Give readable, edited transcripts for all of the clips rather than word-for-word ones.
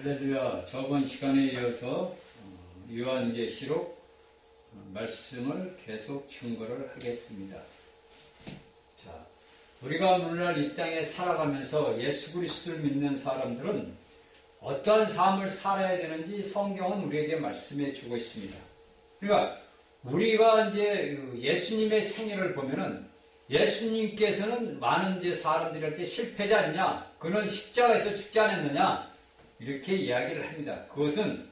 할렐루야. 저번 시간에 이어서 요한계시록 말씀을 계속 증거를 하겠습니다. 자, 우리가 오늘날 이 땅에 살아가면서 예수 그리스도를 믿는 사람들은 어떠한 삶을 살아야 되는지 성경은 우리에게 말씀해 주고 있습니다. 그러니까 우리가 이제 예수님의 생애를 보면은 예수님께서는 많은 이제 사람들이 할 때 실패자 아니냐, 그는 십자가에서 죽지 않았느냐, 이렇게 이야기를 합니다. 그것은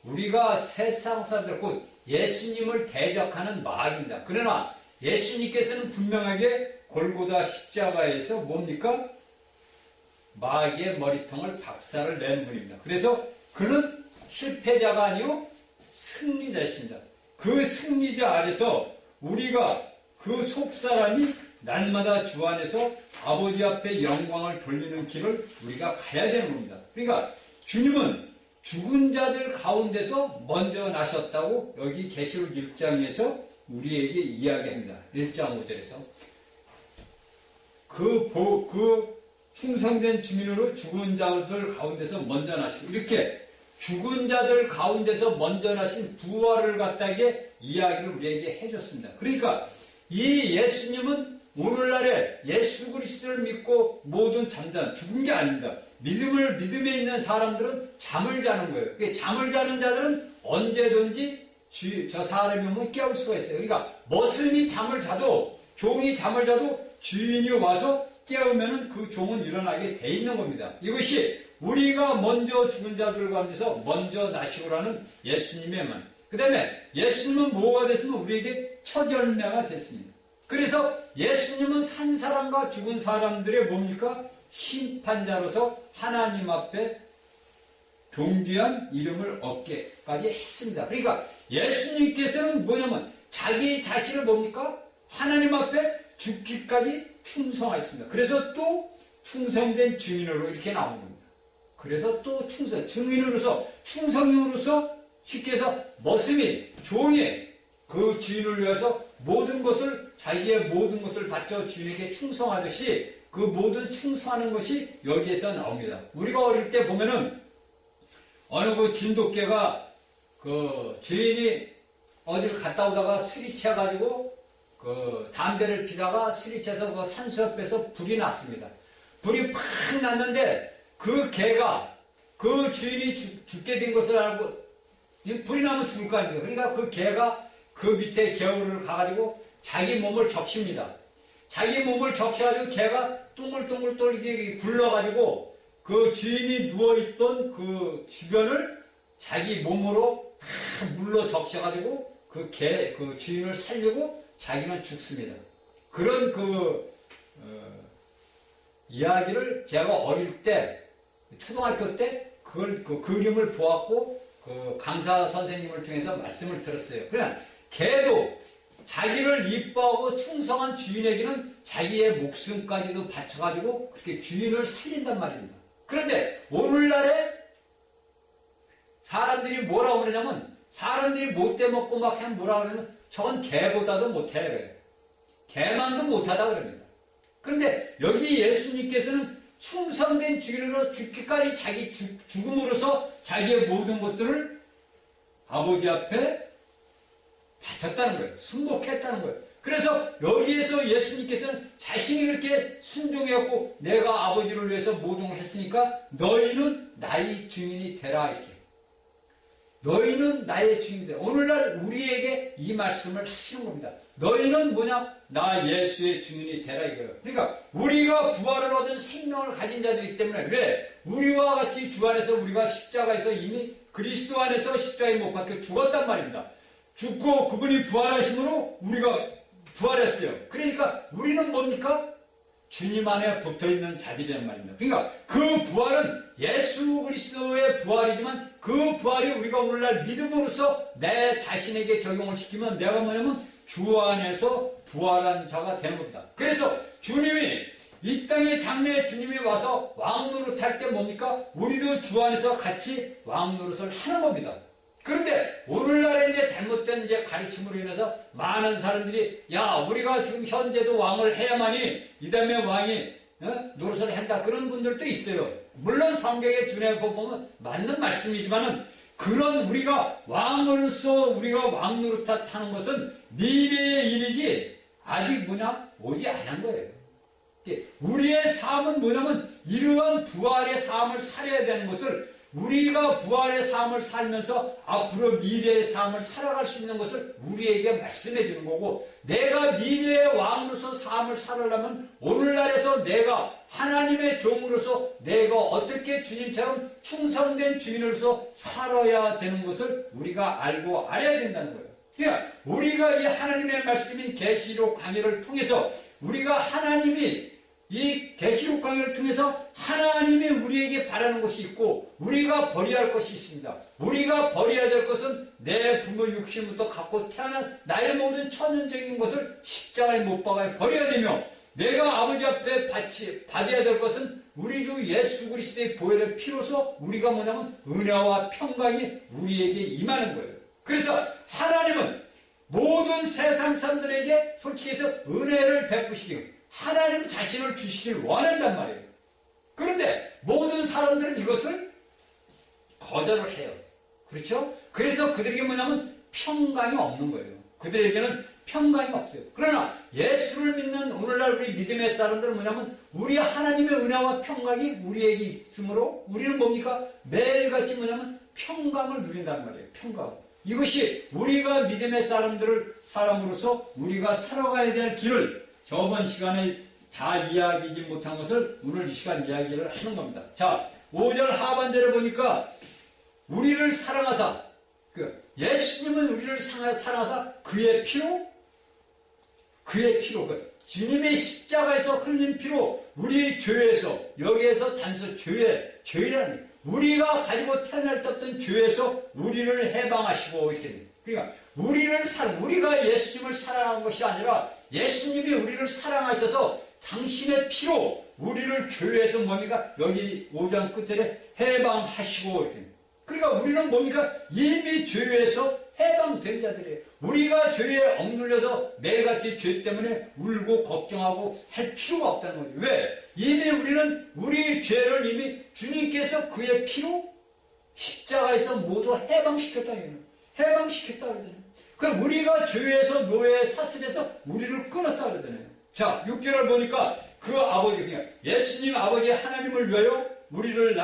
우리가 세상 사람들, 곧 예수님을 대적하는 마귀입니다. 그러나 예수님께서는 분명하게 골고다 십자가에서 뭡니까? 마귀의 머리통을 박살을 낸 분입니다. 그래서 그는 실패자가 아니요 승리자였습니다. 그 승리자 아래서 우리가 그 속사람이 날마다 주 안에서 아버지 앞에 영광을 돌리는 길을 우리가 가야 되는 겁니다. 그러니까 주님은 죽은 자들 가운데서 먼저 나셨다고 여기 계시록 1장에서 우리에게 이야기합니다. 1장 5절에서 그 충성된 주민으로 죽은 자들 가운데서 먼저 나시고, 이렇게 죽은 자들 가운데서 먼저 나신 부활을 갖다게 이야기를 우리에게 해줬습니다. 그러니까 이 예수님은 오늘날에 예수 그리스도를 믿고 모든 잠자는, 죽은 게 아닙니다. 믿음에 있는 사람들은 잠을 자는 거예요. 잠을 자는 자들은 언제든지 저 사람이 오면 깨울 수가 있어요. 그러니까 머슴이 잠을 자도, 종이 잠을 자도 주인이 와서 깨우면은 그 종은 일어나게 돼 있는 겁니다. 이것이 우리가 먼저 죽은 자들 가운데서 먼저 나시고라는 예수님의 말. 그 다음에 예수님은 뭐가 됐으면 우리에게 첫 열매가 됐습니다. 그래서 예수님은 산 사람과 죽은 사람들의 뭡니까? 심판자로서 하나님 앞에 존귀한 이름을 얻게까지 했습니다. 그러니까 예수님께서는 뭐냐면 자기 자신을 뭡니까? 하나님 앞에 죽기까지 충성하였습니다. 그래서 또 충성된 증인으로 이렇게 나오는 겁니다. 그래서 또 증인으로서, 충성인으로서, 쉽게 해서 머슴이, 종이 그 주인을 위해서 모든 것을, 자기의 모든 것을 바쳐 주인에게 충성하듯이 그 모든 충성하는 것이 여기에서 나옵니다. 우리가 어릴 때 보면은 어느 그 진돗개가 그 주인이 어디를 갔다 오다가 술이 취해가지고 그 담배를 피다가 술이 취해서 그 산수 옆에서 불이 났습니다. 불이 팍 났는데 그 개가 그 주인이 죽게 된 것을 알고, 불이 나면 죽을 거 아닙니까? 그러니까 그 개가 그 밑에 개울을 가가지고 자기 몸을 적십니다. 자기 몸을 적셔가지고 개가 동글동글 이렇게 굴러가지고 그 주인이 누워있던 그 주변을 자기 몸으로 다 물로 적셔가지고 그 주인을 살리고 자기는 죽습니다. 그런 이야기를 제가 어릴 때, 초등학교 때 그걸, 그 그림을 보았고, 그 강사 선생님을 통해서 말씀을 들었어요. 그냥 개도 자기를 이뻐하고 충성한 주인에게는 자기의 목숨까지도 바쳐가지고 그렇게 주인을 살린단 말입니다. 그런데 오늘날에 사람들이 뭐라고 그러냐면, 사람들이 못돼 먹고 막 하면 뭐라고 그러냐면 저건 개보다도 못해 그래요. 개만도 못하다 그럽니다. 그런데 여기 예수님께서는 충성된 주인으로 죽기까지 자기 죽음으로써 자기의 모든 것들을 아버지 앞에 바쳤다는 거예요. 순복했다는 거예요. 그래서 여기에서 예수님께서는 자신이 그렇게 순종했고 내가 아버지를 위해서 모든 걸 했으니까 너희는 나의 주인이 되라, 이렇게. 너희는 나의 주인이 되라. 오늘날 우리에게 이 말씀을 하시는 겁니다. 너희는 뭐냐? 나 예수의 주인이 되라, 이거예요. 그러니까 우리가 부활을 얻은 생명을 가진 자들이기 때문에, 왜? 우리와 같이 주 안에서 우리가 십자가에서 이미 그리스도 안에서 십자가에 못 박혀 죽었단 말입니다. 죽고 그분이 부활하심으로 우리가 부활했어요. 그러니까 우리는 뭡니까? 주님 안에 붙어있는 자들이란 말입니다. 그러니까 그 부활은 예수 그리스도의 부활이지만 그 부활이 우리가 오늘날 믿음으로써 내 자신에게 적용을 시키면 내가 뭐냐면 주 안에서 부활한 자가 되는 겁니다. 그래서 주님이 이 땅에 장래에 주님이 와서 왕노릇 할 때 뭡니까? 우리도 주 안에서 같이 왕노릇을 하는 겁니다. 그런데 오늘날에 이제 잘못된 이제 가르침으로 인해서 많은 사람들이, 야, 우리가 지금 현재도 왕을 해야만이 이 다음에 왕이 노릇을 한다, 그런 분들도 있어요. 물론 성경의 준행법 보면 맞는 말씀이지만은 그런 우리가 왕으로서 우리가 왕 노릇 하는 것은 미래의 일이지 아직 오지 않은 거예요. 우리의 삶은 뭐냐면 이러한 부활의 삶을 살아야 되는 것을 우리가 부활의 삶을 살면서 앞으로 미래의 삶을 살아갈 수 있는 것을 우리에게 말씀해 주는 거고, 내가 미래의 왕으로서 삶을 살아가려면 오늘날에서 내가 하나님의 종으로서 내가 어떻게 주님처럼 충성된 주인으로서 살아야 되는 것을 우리가 알고 알아야 된다는 거예요. 그러니까 우리가 이 하나님의 말씀인 계시록 강의를 통해서 우리가 하나님이 이 계시록 강의를 통해서 하나님이 우리에게 바라는 것이 있고 우리가 버려야 할 것이 있습니다. 우리가 버려야 될 것은 내 부모 육신부터 갖고 태어난 나의 모든 천연적인 것을 십자가에 못 박아 버려야 되며, 내가 아버지 앞에 받아야 될 것은 우리 주 예수 그리스도의 보혈의 피로서 우리가 은혜와 평강이 우리에게 임하는 거예요. 그래서 하나님은 모든 세상 사람들에게 솔직히 해서 은혜를 베푸시고 하나님 자신을 주시길 원한단 말이에요. 그런데 모든 사람들은 이것을 거절을 해요. 그렇죠? 그래서 그들에게 평강이 없는 거예요. 그들에게는 평강이 없어요. 그러나 예수를 믿는 오늘날 우리 믿음의 사람들은 우리 하나님의 은혜와 평강이 우리에게 있으므로 우리는 매일같이 평강을 누린단 말이에요. 평강. 이것이 우리가 믿음의 사람으로서 우리가 살아가야 될 길을 저번 시간에 다 이야기하지 못한 것을 오늘 이 시간 이야기를 하는 겁니다. 자, 5절 하반절을 보니까 우리를 사랑하사, 예수님은 우리를 사랑하사 그의 피로, 주님의 십자가에서 흘린 피로 우리 죄에서, 여기에서 단서 죄라는 우리가 가지고 태어날 때부터 죄에서 우리를 해방하시고 이렇게 됩니다. 그러니까 우리가 예수님을 사랑한 것이 아니라 예수님이 우리를 사랑하셔서 당신의 피로 우리를 죄에서 여기 5장 끝절에 해방하시고 이렇게. 그러니까 우리는 이미 죄에서 해방된 자들이에요. 우리가 죄에 억눌려서 매일같이 죄 때문에 울고 걱정하고 할 필요가 없다는 거죠. 왜? 이미 우리는 우리 죄를 이미 주님께서 그의 피로 십자가에서 모두 해방시켰다. 해방시켰다 그러잖아요. 그럼 우리가 죄에서 노예의 사슬에서 우리를 끊었다 그러잖아요. 자, 6절을 보니까 그 아버지, 예수님 아버지 하나님을 위하여 우리를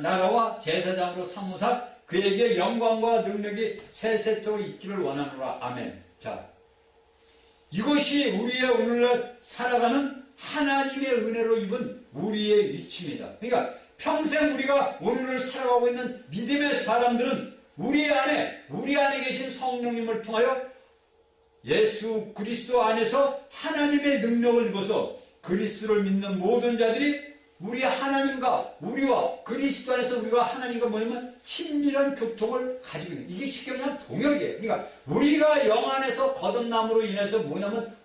나라와 제사장으로 삼으사 그에게 영광과 능력이 세세토록 있기를 원하노라. 아멘. 자, 이것이 우리의 오늘날 살아가는 하나님의 은혜로 입은 우리의 위치입니다. 그러니까 평생 우리가 오늘을 살아가고 있는 믿음의 사람들은 우리 안에 계신 성령님을 통하여 예수 그리스도 안에서 하나님의 능력을 입어서 그리스도를 믿는 모든 자들이 우리 하나님과 우리와 그리스도 안에서 우리가 하나님과 친밀한 교통을 가지고 있는, 이게 쉽게 말하면 동역이에요. 그러니까 우리가 영 안에서 거듭남으로 인해서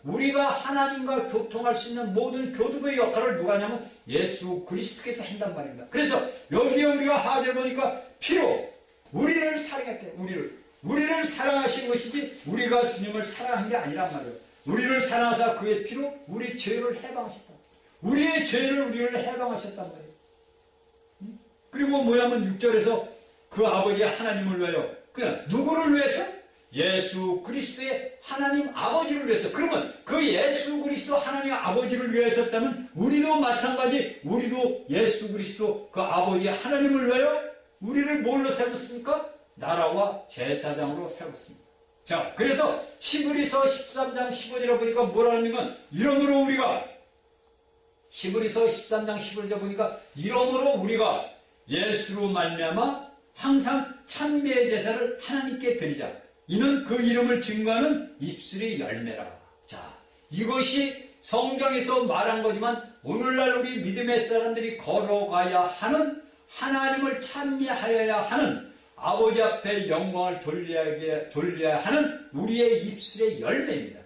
우리가 하나님과 교통할 수 있는 모든 교두보의 역할을 누가 하냐면 예수 그리스도께서 한단 말입니다. 그래서 여기에 우리가 하절 보니까 피로 우리를 사랑했대. 우리를 사랑하신 것이지 우리가 주님을 사랑한 게 아니란 말이에요. 우리를 사랑하사 그의 피로 우리 죄를 해방하셨다. 우리의 죄를 우리를 해방하셨단 말이에요. 그리고 6절에서 그 아버지 하나님을 위하여, 그냥 누구를 위해서? 예수 그리스도의 하나님 아버지를 위해서. 그러면 그 예수 그리스도 하나님 아버지를 위하였다면 우리도 마찬가지, 우리도 예수 그리스도 그 아버지 하나님을 위하여 우리를 뭘로 세웠습니까? 나라와 제사장으로 세웠습니다. 자, 그래서 히브리서 13장 15절에 보니까 뭐라는 건 이러므로 우리가, 히브리서 13장 15절에 보니까 이러므로 우리가 예수로 말미암아 항상 찬미의 제사를 하나님께 드리자. 이는 그 이름을 증거하는 입술의 열매라. 자, 이것이 성경에서 말한 거지만 오늘날 우리 믿음의 사람들이 걸어가야 하는, 하나님을 찬미하여야 하는, 아버지 앞에 영광을 돌려야 하는 우리의 입술의 열매입니다.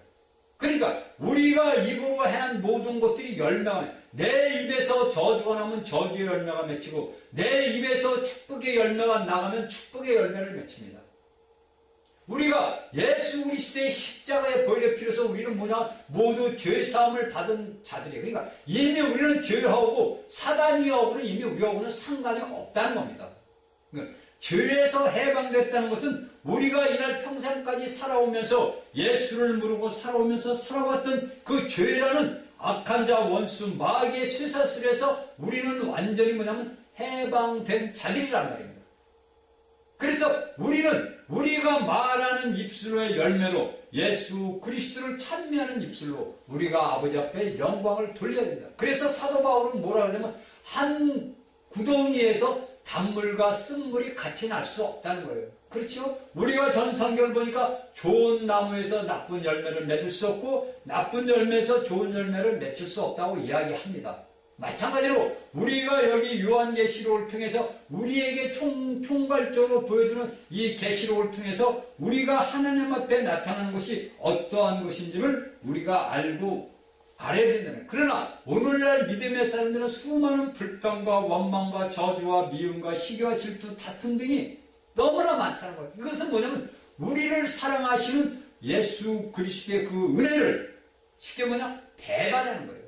그러니까 우리가 입으로 행한 모든 것들이 열매가, 내 입에서 저주가 나면 저주의 열매가 맺히고 내 입에서 축복의 열매가 나가면 축복의 열매를 맺힙니다. 우리가 예수 그리스도의 십자가의 보혈의 피로서 우리는 뭐냐? 모두 죄사함을 받은 자들이에요. 그러니까 이미 우리는 죄하고 사단이하고는 이미 우리하고는 상관이 없다는 겁니다. 그러니까 죄에서 해방됐다는 것은 우리가 이날 평생까지 살아오면서 예수를 모르고 살아오면서 살아왔던 그 죄라는 악한 자 원수 마귀의 쇠사슬에서 우리는 완전히 뭐냐면 해방된 자들이란 말입니다. 그래서 우리는 우리가 말하는 입술의 열매로 예수 그리스도를 찬미하는 입술로 우리가 아버지 앞에 영광을 돌려야 됩니다. 그래서 사도 바울은 뭐라 그러냐면 한 구덩이에서 단물과 쓴물이 같이 날 수 없다는 거예요. 그렇죠? 우리가 전 성경을 보니까 좋은 나무에서 나쁜 열매를 맺을 수 없고 나쁜 열매에서 좋은 열매를 맺을 수 없다고 이야기합니다. 마찬가지로 우리가 여기 요한계시록을 통해서 우리에게 총괄적으로 보여주는 이 계시록을 통해서 우리가 하나님 앞에 나타나는 것이 어떠한 것인지를 우리가 알고 알아야 된다는 거예요. 그러나 오늘날 믿음의 사람들은 수많은 불평과 원망과 저주와 미움과 시기와 질투, 다툼 등이 너무나 많다는 거예요. 이것은 뭐냐면 우리를 사랑하시는 예수 그리스도의 그 은혜를 쉽게 뭐냐? 배반하는 거예요.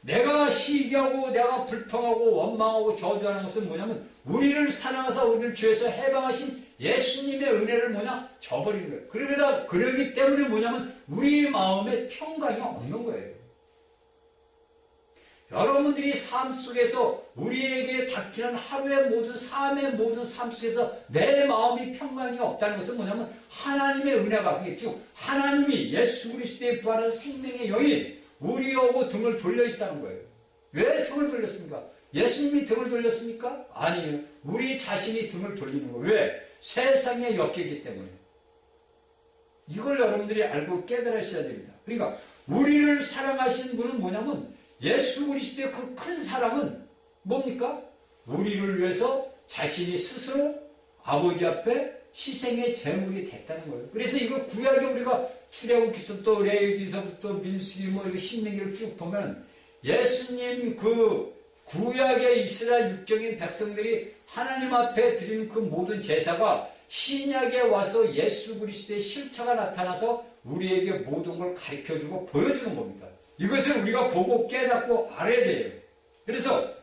내가 시기하고 내가 불평하고 원망하고 저주하는 것은 뭐냐면 우리를 사랑하사 우리를 죄에서 해방하신 예수님의 은혜를 뭐냐? 저버리는 거예요. 그러기 때문에 뭐냐면 우리 마음에 평강이 없는 거예요. 여러분들이 삶 속에서 우리에게 닥치는 하루의 모든 삶의 모든 삶 속에서 내 마음이 평강이 없다는 것은 뭐냐면 하나님의 은혜가 즉 하나님이 예수 그리스도의 부활한 생명의 영이 우리하고 등을 돌려 있다는 거예요. 왜 등을 돌렸습니까? 예수님이 등을 돌렸습니까? 아니에요. 우리 자신이 등을 돌리는 거예요. 왜? 세상에 엮이기 때문에. 이걸 여러분들이 알고 깨달으셔야 됩니다. 그러니까 우리를 사랑하신 분은 뭐냐면 예수 그리스도의 그 큰 사랑은 뭡니까? 우리를 위해서 자신이 스스로 아버지 앞에 희생의 제물이 됐다는 거예요. 그래서 이거 구약에 우리가 출애굽기서부터 레위기서부터 민수기 뭐 이거 신명기를 쭉 보면 예수님 그 구약의 이스라엘 육정인 백성들이 하나님 앞에 드리는 그 모든 제사가 신약에 와서 예수 그리스도의 실체가 나타나서 우리에게 모든 걸 가르쳐주고 보여주는 겁니다. 이것을 우리가 보고 깨닫고 알아야 돼요. 그래서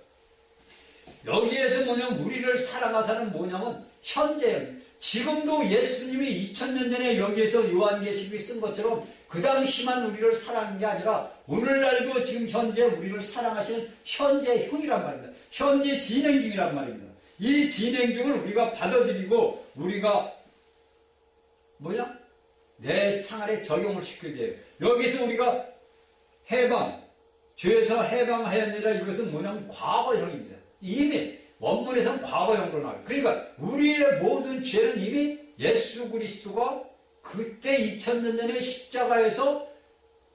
여기에서 뭐냐면 우리를 사랑하사는 뭐냐면 현재 지금도 예수님이 2000년 전에 여기에서 요한계시록이 쓴 것처럼 그 당시만 우리를 사랑한 게 아니라 오늘날도 지금 현재 우리를 사랑하시는 현재형이란 말입니다. 현재 진행 중이란 말입니다. 이 진행 중을 우리가 받아들이고 우리가 내 생활에 적용을 시켜야 돼요. 여기서 우리가 죄에서 해방하였느니라 이것은 뭐냐면 과거형입니다. 이미 원문에서는 과거형으로 나와요. 그러니까 우리의 모든 죄는 이미 예수 그리스도가 그때 2000년 전에 십자가에서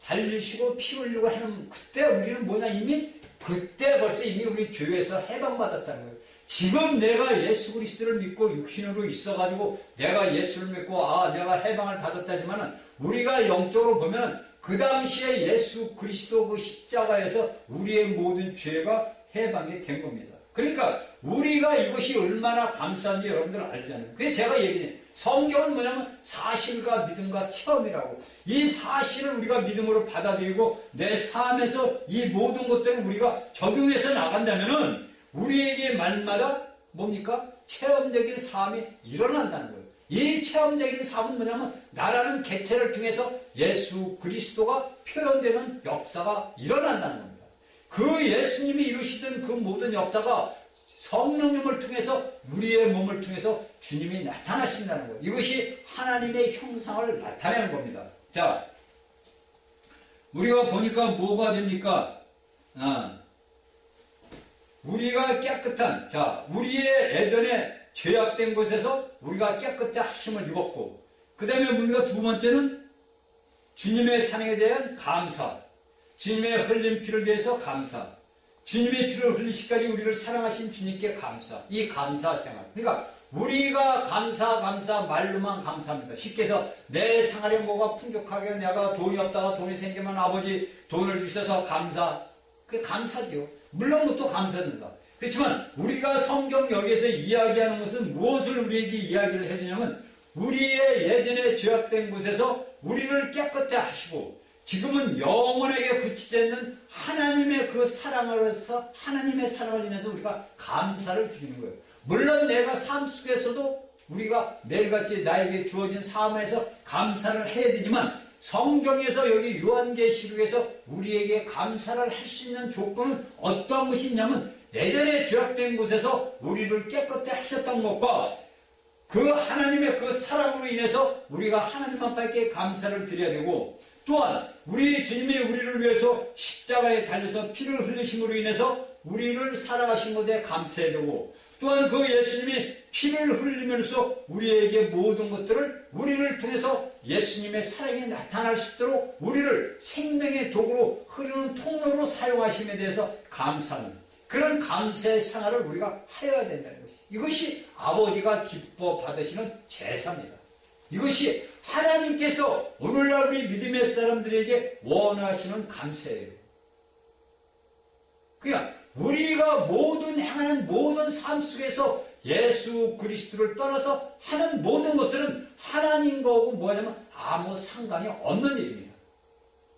달리시고 피 흘리고 하는 그때 우리는 이미 그때 벌써 이미 우리 죄에서 해방받았다는 거예요. 지금 내가 예수 그리스도를 믿고 육신으로 있어가지고 내가 예수를 믿고 내가 해방을 받았다지만은 우리가 영적으로 보면 그 당시에 예수 그리스도 그 십자가에서 우리의 모든 죄가 해방이 된 겁니다. 그러니까 우리가 이것이 얼마나 감사한지 여러분들 알잖아요. 그래서 제가 얘기해요. 성경은 뭐냐면 사실과 믿음과 체험이라고. 이 사실을 우리가 믿음으로 받아들이고 내 삶에서 이 모든 것들을 우리가 적용해서 나간다면은 우리에게 말마다 체험적인 삶이 일어난다는 거예요. 이 체험적인 삶은 뭐냐면 나라는 개체를 통해서 예수 그리스도가 표현되는 역사가 일어난다는 겁니다. 그 예수님이 이루시던 그 모든 역사가 성령님을 통해서 우리의 몸을 통해서 주님이 나타나신다는 거예요. 이것이 하나님의 형상을 나타내는 겁니다. 자, 우리가 보니까 뭐가 됩니까? 우리가 깨끗한, 우리의 예전에 죄악된 곳에서 우리가 깨끗해 하심을 입었고, 그 다음에 우리가 두 번째는 주님의 사랑에 대한 감사, 주님의 흘린 피를 대해서 감사, 주님의 피를 흘리시까지 우리를 사랑하신 주님께 감사, 이 감사 생활. 그러니까 우리가 감사 말로만 감사합니다. 쉽게 해서 내 생활에 뭐가 풍족하게 내가 돈이 없다가 돈이 생기면 아버지 돈을 주셔서 감사, 그게 감사지요. 물론 그것도 감사합니다. 그렇지만 우리가 성경 여기에서 이야기하는 것은 무엇을 우리에게 이야기를 해주냐면 우리의 예전에 죄악된 곳에서 우리를 깨끗해 하시고 지금은 영원하게 굳히지 않는 하나님의 그 사랑으로서 하나님의 사랑을 인해서 우리가 감사를 드리는 거예요. 물론 내가 삶 속에서도 우리가 매일같이 나에게 주어진 삶에서 감사를 해야 되지만 성경에서 여기 요한계시록에서 우리에게 감사를 할 수 있는 조건은 어떠한 것이 있냐면 예전에 죄악된 곳에서 우리를 깨끗해 하셨던 것과 그 하나님의 그 사랑으로 인해서 우리가 하나님 앞에 감사를 드려야 되고 또한 우리 주님이 우리를 위해서 십자가에 달려서 피를 흘리심으로 인해서 우리를 사랑하신 것에 감사해야 되고 또한 그 예수님이 피를 흘리면서 우리에게 모든 것들을 우리를 통해서 예수님의 사랑이 나타날 수 있도록 우리를 생명의 도구로 흐르는 통로로 사용하심에 대해서 감사하는 그런 감사의 생활을 우리가 하여야 된다는 것이 이것이 아버지가 기뻐 받으시는 제사입니다. 이것이 하나님께서 오늘날 우리 믿음의 사람들에게 원하시는 감사예요. 그냥 우리가 행하는 모든 삶 속에서 예수 그리스도를 떠나서 하는 모든 것들은 하나님과고 뭐냐면 아무 상관이 없는 일입니다.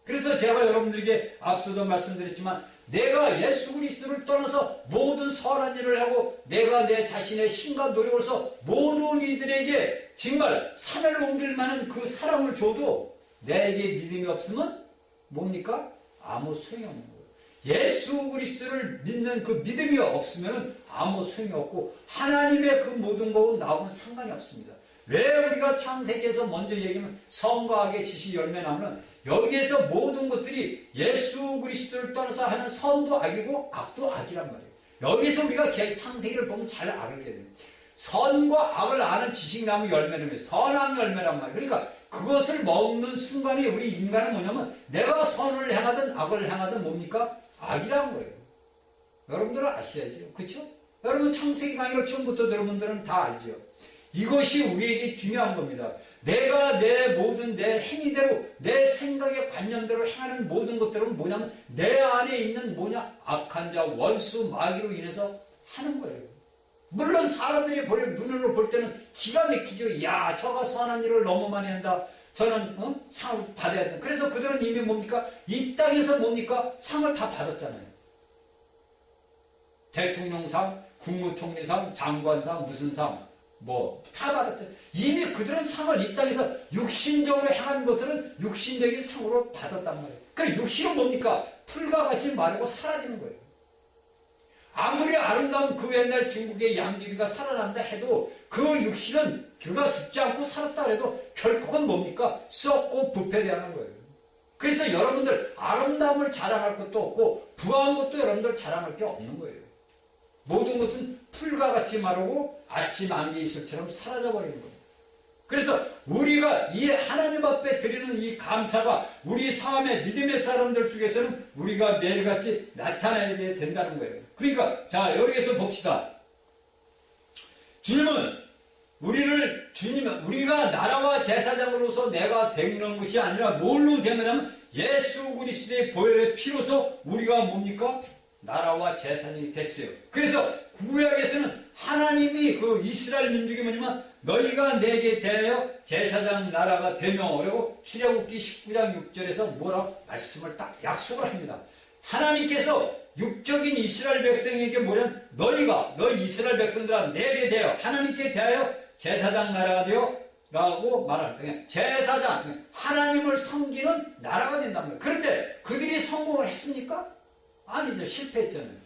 그래서 제가 여러분들에게 앞서도 말씀드렸지만 내가 예수 그리스도를 떠나서 모든 선한 일을 하고 내가 내 자신의 힘과 노력으로서 모든 이들에게 정말 산을 옮길 만한 그 사랑을 줘도 내게 믿음이 없으면 뭡니까? 아무 소용이 없는 거예요. 예수 그리스도를 믿는 그 믿음이 없으면 아무 소용이 없고 하나님의 그 모든 것은 나하고는 상관이 없습니다. 왜 우리가 창세기에서 먼저 얘기하면 선과 악의 지식 열매 나무는 여기에서 모든 것들이 예수 그리스도를 떠나서 하는 선도 악이고 악도 악이란 말이에요. 여기서 우리가 창세기를 보면 잘 알게 돼요. 선과 악을 아는 지식나무 열매는 선악 열매란 말이에요. 그러니까 그것을 먹는 순간에 우리 인간은 뭐냐면 내가 선을 행하든 악을 행하든 뭡니까? 악이란 거예요. 여러분들은 아셔야죠. 그렇죠? 여러분 창세기 강의를 처음부터 여러분들은 다 알죠. 이것이 우리에게 중요한 겁니다. 내가 내 모든 내 행위대로 내 생각의 관념대로 행하는 모든 것들은 뭐냐면 내 안에 있는 악한 자 원수 마귀로 인해서 하는 거예요. 물론 사람들이 눈으로 볼 때는 기가 막히죠. 야 저가 선한 일을 너무 많이 한다. 저는 상을 받아야 된다. 그래서 그들은 이미 뭡니까? 이 땅에서 뭡니까? 상을 다 받았잖아요. 대통령상, 국무총리상, 장관상, 무슨 상 다 받았죠. 이미 그들은 상을 이 땅에서 육신적으로 행한 것들은 육신적인 상으로 받았단 말이에요. 그 육신은 뭡니까? 풀과 같이 마르고 사라지는 거예요. 아무리 아름다운 그 옛날 중국의 양귀비가 살아난다 해도 그 육신은 그가 죽지 않고 살았다 해도 결국은 뭡니까? 썩고 부패되는 거예요. 그래서 여러분들 아름다움을 자랑할 것도 없고 부한 것도 여러분들 자랑할 게 없는 거예요. 모든 것은 풀과 같이 마르고 아침 안개 이슬처럼 사라져버리는 거예요. 그래서 우리가 이 하나님 앞에 드리는 이 감사가 우리 삶의 믿음의 사람들 중에서는 우리가 매일같이 나타나야 된다는 거예요. 그러니까 자 여기에서 봅시다. 주님은 우리가 나라와 제사장으로서 내가 되는 것이 아니라 뭘로 되느냐면 예수 그리스도의 보혈의 피로서 우리가 뭡니까? 나라와 제사장이 됐어요. 그래서 구약에서는 하나님이 그 이스라엘 민족이 뭐냐면 너희가 내게 대하여 제사장 나라가 되며 그리고 출애굽기 19장 6절에서 뭐라고 말씀을 딱 약속을 합니다. 하나님께서 육적인 이스라엘 백성에게 뭐냐면 너희 이스라엘 백성들아 내게 대하여 하나님께 대하여 제사장 나라가 되어 라고 말할 때 제사장 하나님을 섬기는 나라가 된단 말이에요. 그런데 그들이 성공을 했습니까? 아니죠. 실패했잖아요.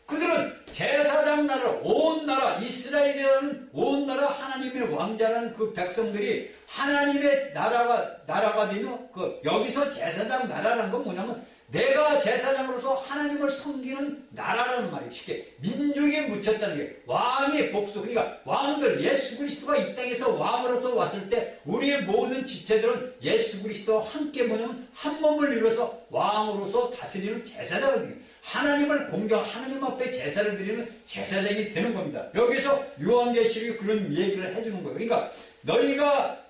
그들은 제사장 나라, 온 나라, 이스라엘이라는 온 나라 하나님의 왕자라는 그 백성들이 하나님의 나라가 되면 여기서 제사장 나라라는 건 뭐냐면 내가 제사장으로서 하나님을 섬기는 나라라는 말이에요. 쉽게 민족에 묻혔다는 게 왕의 복수. 그러니까 왕들 예수 그리스도가 이 땅에서 왕으로서 왔을 때 우리의 모든 지체들은 예수 그리스도와 함께 뭐냐면 한 몸을 이루어서 왕으로서 다스리는 제사장을 드립니다. 하나님을 하나님 앞에 제사를 드리는 제사장이 되는 겁니다. 여기서 요한계시록이 그런 얘기를 해주는 거예요. 그러니까 너희가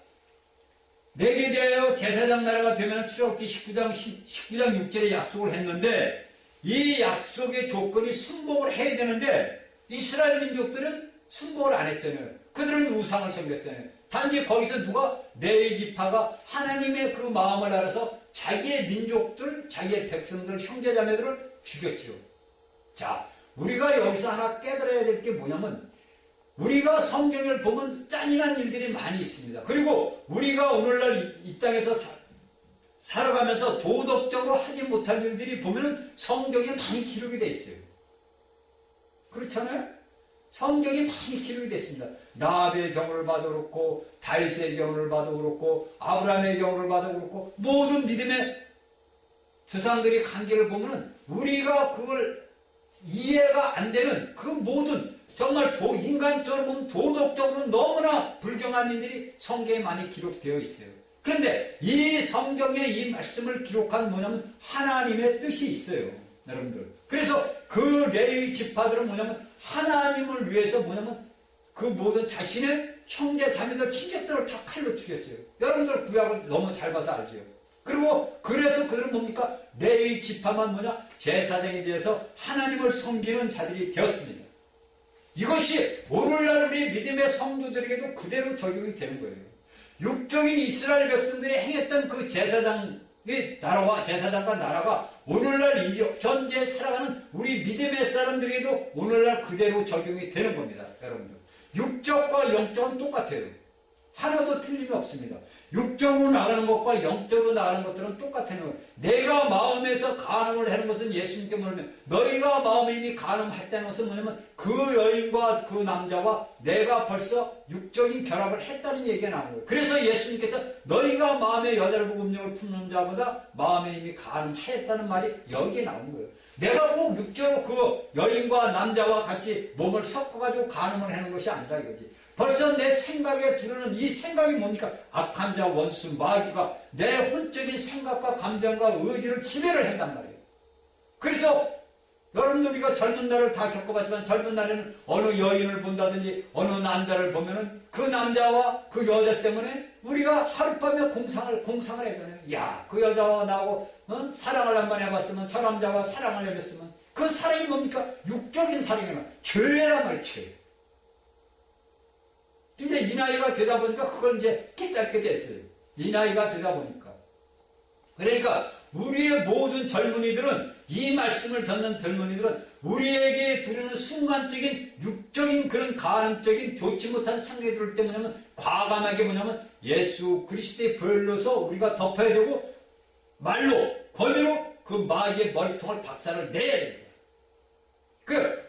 내게 대하여 제사장 나라가 되면 출애굽기 19장 6절에 약속을 했는데 이 약속의 조건이 순복을 해야 되는데 이스라엘 민족들은 순복을 안 했잖아요. 그들은 우상을 섬겼잖아요. 단지 거기서 누가 레위 지파가 하나님의 그 마음을 알아서 자기의 민족들, 자기의 백성들, 형제자매들을 죽였죠. 자, 우리가 여기서 하나 깨달아야 될 게 뭐냐면 우리가 성경을 보면 짠인한 일들이 많이 있습니다. 그리고 우리가 오늘날 이 땅에서 살아가면서 도덕적으로 하지 못할 일들이 보면은 성경에 많이 기록이 되어 있어요. 그렇잖아요? 성경이 많이 기록이 됐습니다. 라합의 경우를 봐도 그렇고 다윗의 경우를 봐도 그렇고 아브라함의 경우를 봐도 그렇고 모든 믿음의 조상들이 관계를 보면은 우리가 그걸 이해가 안 되는 그 모든 정말 인간적으로 보면 도덕적으로 너무나 불경한 일들이 성경에 많이 기록되어 있어요. 그런데 이 성경에 이 말씀을 기록한 뭐냐면 하나님의 뜻이 있어요. 여러분들. 그래서 그 레위 지파들은 뭐냐면 하나님을 위해서 뭐냐면 그 모든 자신의 형제 자매들 친척들을 다 칼로 죽였어요. 여러분들 구약을 너무 잘 봐서 알죠. 그리고 그래서 그들은 뭡니까? 레위 지파만 뭐냐? 제사장에 대해서 하나님을 섬기는 자들이 되었습니다. 이것이 오늘날 우리 믿음의 성도들에게도 그대로 적용이 되는 거예요. 육적인 이스라엘 백성들이 행했던 그 제사장의 나라와 제사장과 나라가 오늘날 현재 살아가는 우리 믿음의 사람들에게도 오늘날 그대로 적용이 되는 겁니다. 여러분들. 육적과 영적은 똑같아요. 하나도 틀림이 없습니다. 육적으로 나가는 것과 영적으로 나가는 것들은 똑같은 거예요. 내가 마음에서 간음을 하는 것은 예수님께 물으면 너희가 마음에 이미 간음했다는 것은 뭐냐면 그 여인과 그 남자와 내가 벌써 육적인 결합을 했다는 얘기가 나오는 거예요. 그래서 예수님께서 너희가 마음에 여자를 보고 음욕을 품는 자보다 마음에 이미 간음했다는 말이 여기에 나오는 거예요. 내가 꼭 육적으로 그 여인과 남자와 같이 몸을 섞어가지고 간음을 하는 것이 아니라 이거지. 벌써 내 생각에 들어오는 이 생각이 뭡니까? 악한 자, 원수, 마귀가 내 혼적인 생각과 감정과 의지를 지배를 한단 말이에요. 그래서 여러분들 우리가 젊은 날을 다 겪어봤지만 젊은 날에는 어느 여인을 본다든지 어느 남자를 보면은 그 남자와 그 여자 때문에 우리가 하룻밤에 공상을 했잖아요. 야, 그 여자와 나하고 사랑을 한번 해봤으면 저 남자와 사랑을 해봤으면 그 사랑이 뭡니까? 육적인 사랑이나 죄란 말이에요. 죄. 이제 이 나이가 되다 보니까 그걸 이제 깨닫게 됐어요. 이 나이가 되다 보니까. 그러니까 우리의 모든 젊은이들은 이 말씀을 듣는 젊은이들은 우리에게 들으는 순간적인 육적인 그런 간음적인 좋지 못한 생각이 들을 때 뭐냐면 과감하게 뭐냐면 예수 그리스도의 보혈로서 우리가 덮어야 되고 말로 권위로 그 마귀의 머리통을 박살을 내야 됩니다.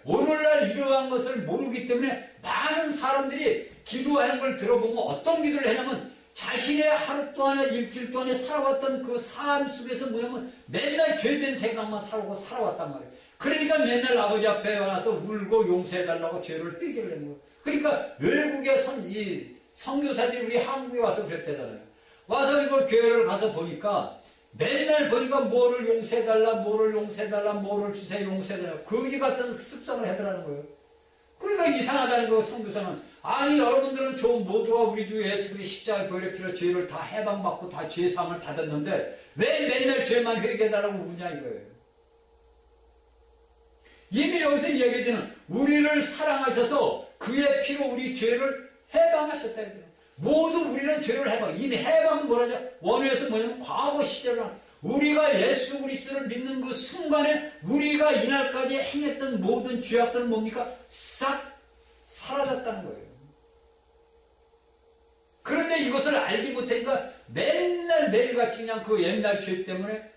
오늘날 이러한 것을 모르기 때문에 많은 사람들이 기도하는 걸 들어보면 어떤 기도를 하냐면 자신의 하루 동안에 일주일 동안에 살아왔던 그 삶 속에서 뭐냐면 맨날 죄된 생각만 살아왔단 말이에요. 그러니까 맨날 아버지 앞에 와서 울고 용서해달라고 죄를 회개를 하는 거예요. 그러니까 외국의 선교사들이 우리 한국에 와서 그랬대잖아요. 와서 이거 교회를 가서 보니까 맨날 보니까 뭐를 용서해달라, 뭐를 용서해달라, 뭐를 주세요, 용서해달라. 거지 같은 습성을 해더라는 거예요. 그러니까 이상하다는 거 선교사는. 아니 여러분들은 모두가 우리 주 예수 그리스도의 십자가의 보혈의 피로 죄를 다 해방받고 다 죄사함을 받았는데 왜 맨날 죄만 회개해달라고 우냐 이거예요. 이미 여기서 얘기되는 우리를 사랑하셔서 그의 피로 우리 죄를 해방하셨다. 모두 우리는 죄를 해방. 이미 해방은 뭐라죠? 원어에서 뭐냐면 과거 시절을 우리가 예수 그리스도를 믿는 그 순간에 우리가 이날까지 행했던 모든 죄악들은 뭡니까? 싹 사라졌다는 거예요. 그런데 이것을 알지 못하니까 맨날 매일같이 그냥 그 옛날 죄 때문에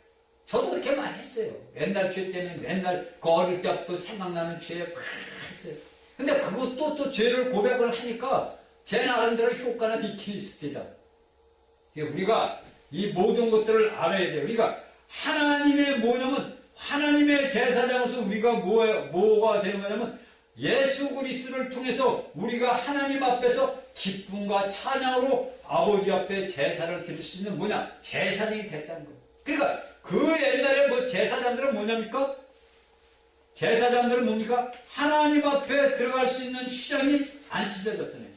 저도 그렇게 많이 했어요. 옛날 죄 때문에 맨날 그 어릴 때부터 생각나는 죄 막 했어요. 근데 그것도 또 죄를 고백을 하니까 제 나름대로 효과는 있긴 있습니다. 우리가 이 모든 것들을 알아야 돼요. 그러니까 하나님의 뭐냐면 하나님의 제사장으로서 우리가 뭐가 되는 거냐면 예수 그리스도를 통해서 우리가 하나님 앞에서 기쁨과 찬양으로 아버지 앞에 제사를 드릴 수 있는 뭐냐? 제사장이 됐다는 거예요. 그러니까 그 옛날에 제사장들은 뭐냐입니까? 제사장들은 뭡니까? 하나님 앞에 들어갈 수 있는 시장이 안 찢어졌잖아요.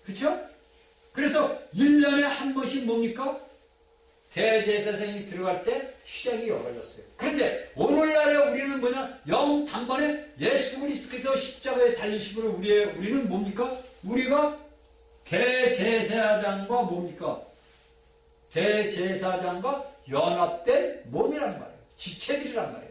그렇죠? 그래서 1년에 한 번씩 뭡니까? 대제사장이 들어갈 때 시작이 열렸어요. 그런데 오늘날에 우리는 뭐냐? 영 단번에 예수 그리스도께서 십자가에 달리심으로 우리는 뭡니까? 우리가 대제사장과 뭡니까? 대제사장과 연합된 몸이란 말이에요. 지체들이란 말이에요.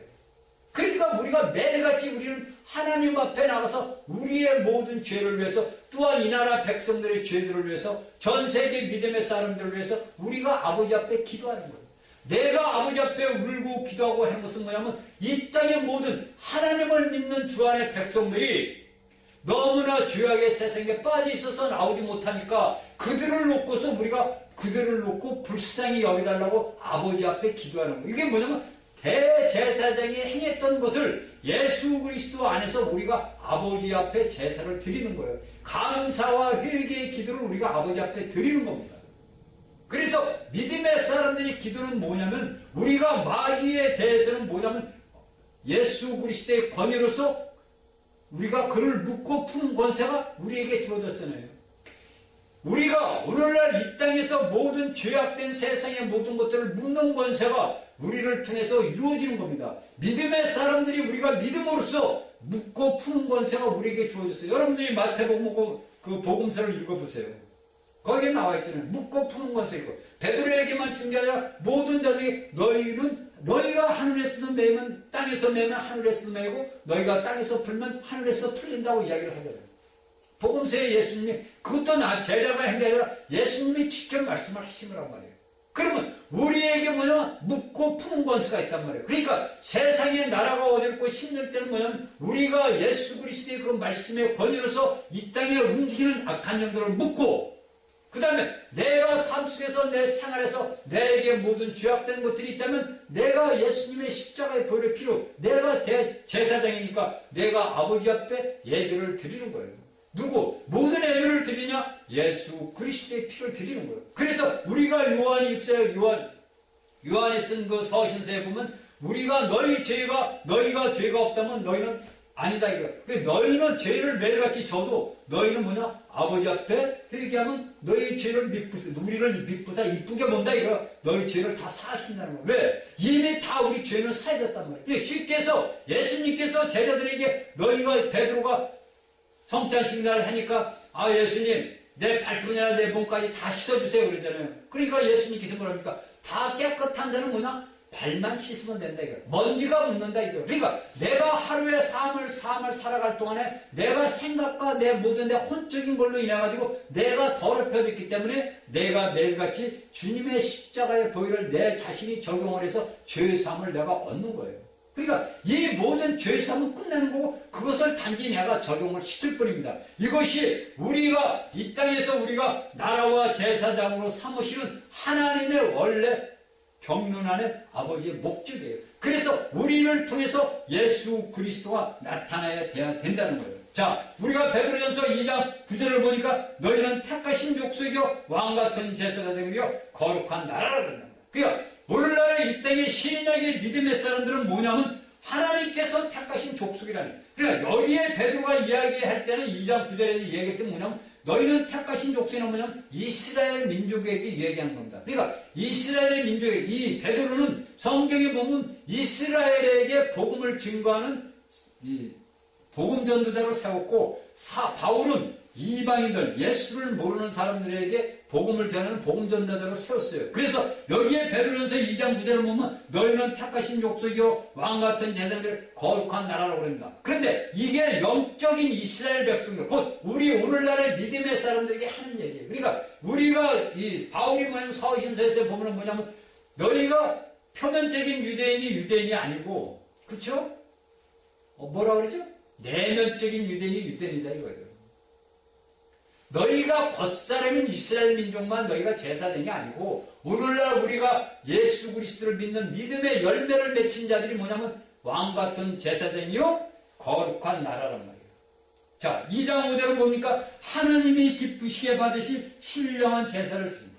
그러니까 우리가 매일같이 우리는 하나님 앞에 나가서 우리의 모든 죄를 위해서, 또한 이 나라 백성들의 죄들을 위해서, 전 세계 믿음의 사람들을 위해서 우리가 아버지 앞에 기도하는 거예요. 내가 아버지 앞에 울고 기도하고 하는 것은 뭐냐면, 이 땅의 모든 하나님을 믿는 주 안의 백성들이 너무나 죄악의 세상에 빠져 있어서 나오지 못하니까 그들을 놓고서 우리가 그들을 놓고 불쌍히 여기달라고 아버지 앞에 기도하는 거예요. 이게 뭐냐면 대제사장이 행했던 것을 예수 그리스도 안에서 우리가 아버지 앞에 제사를 드리는 거예요. 감사와 회개의 기도를 우리가 아버지 앞에 드리는 겁니다. 그래서 믿음의 사람들의 기도는 뭐냐면, 우리가 마귀에 대해서는 뭐냐면 예수 그리스도의 권위로서 우리가 그를 묶고 푸는 권세가 우리에게 주어졌잖아요. 우리가 오늘날 이 땅에서 모든 죄악된 세상의 모든 것들을 묶는 권세가 우리를 통해서 이루어지는 겁니다. 믿음의 사람들이 우리가 믿음으로써 묶고 푸는 권세가 우리에게 주어졌어요. 여러분들이 마태복음 그 복음서를 읽어보세요. 거기에 나와 있잖아요. 묶고 푸는 권세이고, 베드로에게만 준 게 아니라 모든 자들이 너희가 하늘에서 매면 땅에서 매면 하늘에서 매고, 너희가 땅에서 풀면 하늘에서 풀린다고 이야기를 하잖아요. 복음서에 예수님이, 그것도 제자가 한 게 아니라 예수님이 직접 말씀을 하시더란 말이에요. 그러면 우리에게 뭐냐면 묶고 푸는 권세가 있단 말이에요. 그러니까 세상의 나라가 어렵고 힘들 때는 뭐냐면 우리가 예수 그리스도의 그 말씀의 권위로서 이 땅에 움직이는 악한 영들을 묶고, 그 다음에 내가 삶 속에서 내 생활에서 내게 모든 죄악된 것들이 있다면 내가 예수님의 십자가의 보혈의 피로, 내가 대제사장이니까 내가 아버지 앞에 예배를 드리는 거예요. 누구? 모든 예배를 드리냐? 예수 그리스도의 피를 드리는 거예요. 그래서 우리가 요한이 쓴 그 서신서에 보면, 우리가 너희가 죄가 없다면 너희는 아니다 이거. 너희는 죄를 매일같이 져도 너희는 뭐냐? 아버지 앞에 회개하면 너희 죄를 우리를 믿부사 이쁘게 본다 이거. 너희 죄를 다 사하신다는 거예요. 왜? 이미 다 우리 죄는 사해졌단 말이에요. 쉽게 해서 예수님께서 제자들에게, 너희가 베드로가 성찬식 날 하니까, 예수님 내 발뿐이나 내 몸까지 다 씻어주세요 그러잖아요. 그러니까 예수님께서 뭐랍니까? 다 깨끗한 자는 뭐냐? 발만 씻으면 된다 이거. 먼지가 묻는다 이거. 그러니까 내가 하루의 삶을 살아갈 동안에 내가 생각과 내 모든 내 혼적인 걸로 인해 가지고 내가 더럽혀졌기 때문에 내가 매일같이 주님의 십자가의 보혈을 내 자신이 적용을 해서 죄의 삶을 내가 얻는 거예요. 그러니까 이 모든 죄의 삶은 끝내는 거고, 그것을 단지 내가 적용을 시킬 뿐입니다. 이것이 우리가 이 땅에서 우리가 나라와 제사장으로 삼으시는 하나님의 원래 경륜안의 아버지의 목적이에요. 그래서 우리를 통해서 예수 그리스도가 나타나야 된다는 거예요. 자, 우리가 베드로전서 2장 9절을 보니까 너희는 택하신 족속이요 왕같은 제사장이요 거룩한 나라라 그런다. 그러니까 오늘날의 이 땅의 신약의 믿음의 사람들은 뭐냐면 하나님께서 택하신 족속이라니. 그러니까 여기에 베드로가 이야기할 때는 2장 9절에서 이야기했던 뭐냐면, 너희는 택하신 족속이는 뭐냐면 이스라엘 민족에게 이야기하는 겁니다. 그러니까 이스라엘 민족에게, 이 베드로는 성경에 보면 이스라엘에게 복음을 증거하는 이 복음 전도자로 세웠고, 바울은 이방인들, 예수를 모르는 사람들에게 복음을 전하는 복음 전도자로 세웠어요. 그래서 여기에 베드로전서 2장 9절을 보면 너희는 택하신 족속이요 왕같은 제사장들 거룩한 나라라고 합니다. 그런데 이게 영적인 이스라엘 백성들, 곧 우리 오늘날의 믿음의 사람들에게 하는 얘기예요. 그러니까 우리가 이 바울이 뭐냐면 서신서에서 보면 뭐냐면, 너희가 표면적인 유대인이 아니고, 그쵸? 뭐라 그러죠? 내면적인 유대인이다 이거예요. 너희가 겉사람인 이스라엘 민족만 너희가 제사장이 아니고, 오늘날 우리가 예수 그리스도를 믿는 믿음의 열매를 맺힌 자들이 뭐냐면 왕같은 제사장이요 거룩한 나라란 말이에요. 자, 2장 5절은 뭡니까? 하나님이 기쁘시게 받으실 신령한 제사를 드린다.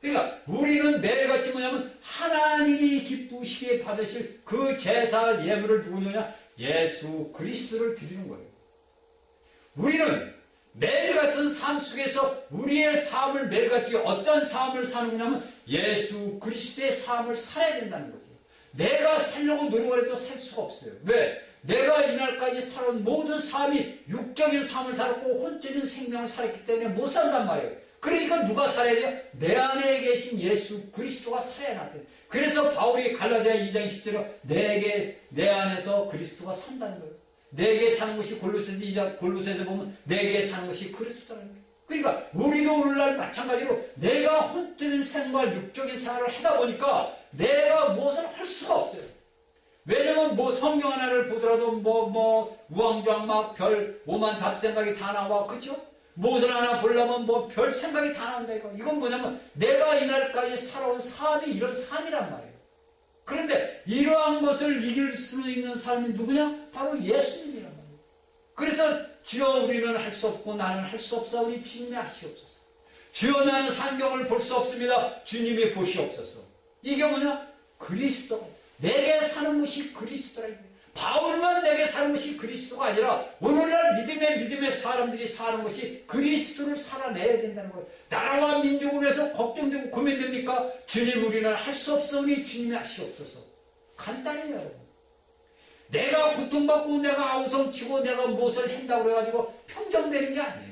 그러니까 우리는 매일같이 뭐냐면 하나님이 기쁘시게 받으실 그 제사 예물을 누구 냐 예수 그리스도를 드리는 거예요. 우리는 매일같은 삶 속에서 우리의 삶을 매일같이 어떤 삶을 사는 거냐면 예수 그리스도의 삶을 살아야 된다는 거지. 내가 살려고 노력을 해도 살 수가 없어요. 왜? 내가 이날까지 살아온 모든 삶이 육적인 삶을 살았고 혼적인 생명을 살았기 때문에 못 산단 말이에요. 그러니까 누가 살아야 돼요? 내 안에 계신 예수 그리스도가 살아야 나한테. 그래서 바울이 갈라디아 2장 10절에 내 안에서 그리스도가 산다는 거예요. 내게 사는 것이 골로새서 보면 내게 사는 것이 그리스도라는 거예요. 그러니까 우리도 오늘날 마찬가지로 내가 혼적인 생활, 육적인 생활을 하다 보니까 내가 무엇을 할 수가 없어요. 왜냐면 성경 하나를 보더라도 우왕좌왕 막 별 오만 잡생각이 다 나와. 그쵸? 무엇을 하나 보려면 별 생각이 다 나온다 이거. 이건 뭐냐면 내가 이날까지 살아온 삶이 이런 삶이란 말이에요. 그런데 이러한 것을 이길 수 있는 사람이 누구냐? 바로 예수님이란 말이에요. 그래서 주여 우리는 할 수 없고 나는 할 수 없사오니 주님이 하시옵소서. 주여 나는 성경을 볼 수 없습니다. 주님이 보시옵소서. 이게 뭐냐? 그리스도. 내게 사는 것이 그리스도라. 바울만 내게 사는 것이 그리스도가 아니라 오늘날 믿음의 사람들이 사는 것이 그리스도를 살아내야 된다는 거예요. 나라와 민족을 위해서 걱정되고 고민됩니까? 주님 우리는 할 수 없으니 주님이 하시옵소서. 간단해요 여러분. 내가 고통받고 내가 아우성치고 내가 무엇을 한다고 그래가지고 평정되는 게 아니에요.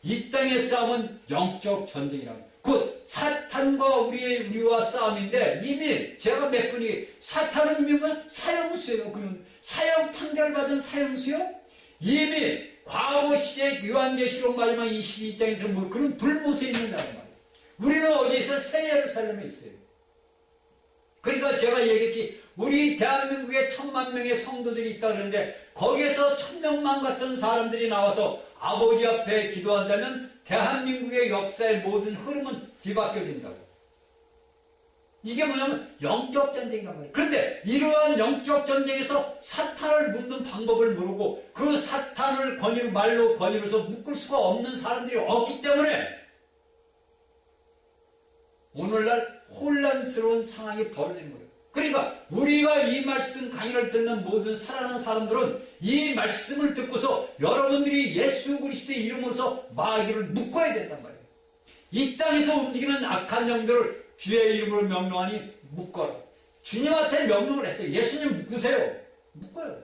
이 땅의 싸움은 영적 전쟁이라고 해요. 곧 사탄과 우리와 싸움인데 이미 제가 몇 분이 사탄은 이미 뭐야? 사형수예요. 그는 사형 판결받은 사형수요. 이미 과거 시제 요한계시록 마지막 22장에서 그런 불못에 있는다는 말이에요. 우리는 어디에서 새 예루살렘에 있어요. 그러니까 제가 얘기했지 우리 대한민국에 1000만 명의 성도들이 있다 그러는데 거기에서 1000명만 같은 사람들이 나와서 아버지 앞에 기도한다면 대한민국의 역사의 모든 흐름은 뒤바뀌어진다고. 이게 뭐냐면 영적 전쟁이란 말이에요. 그런데 이러한 영적 전쟁에서 사탄을 묶는 방법을 모르고 그 사탄을 말로 권위로서 묶을 수가 없는 사람들이 없기 때문에 오늘날 혼란스러운 상황이 벌어진 거예요. 그러니까 우리가 이 말씀 강의를 듣는 모든 사랑하는 사람들은 이 말씀을 듣고서 여러분들이 예수 그리스도의 이름으로서 마귀를 묶어야 된단 말이에요. 이 땅에서 움직이는 악한 영들을 주의 이름으로 명령하니 묶어라. 주님한테 명령을 했어요. 예수님 묶으세요. 묶어요.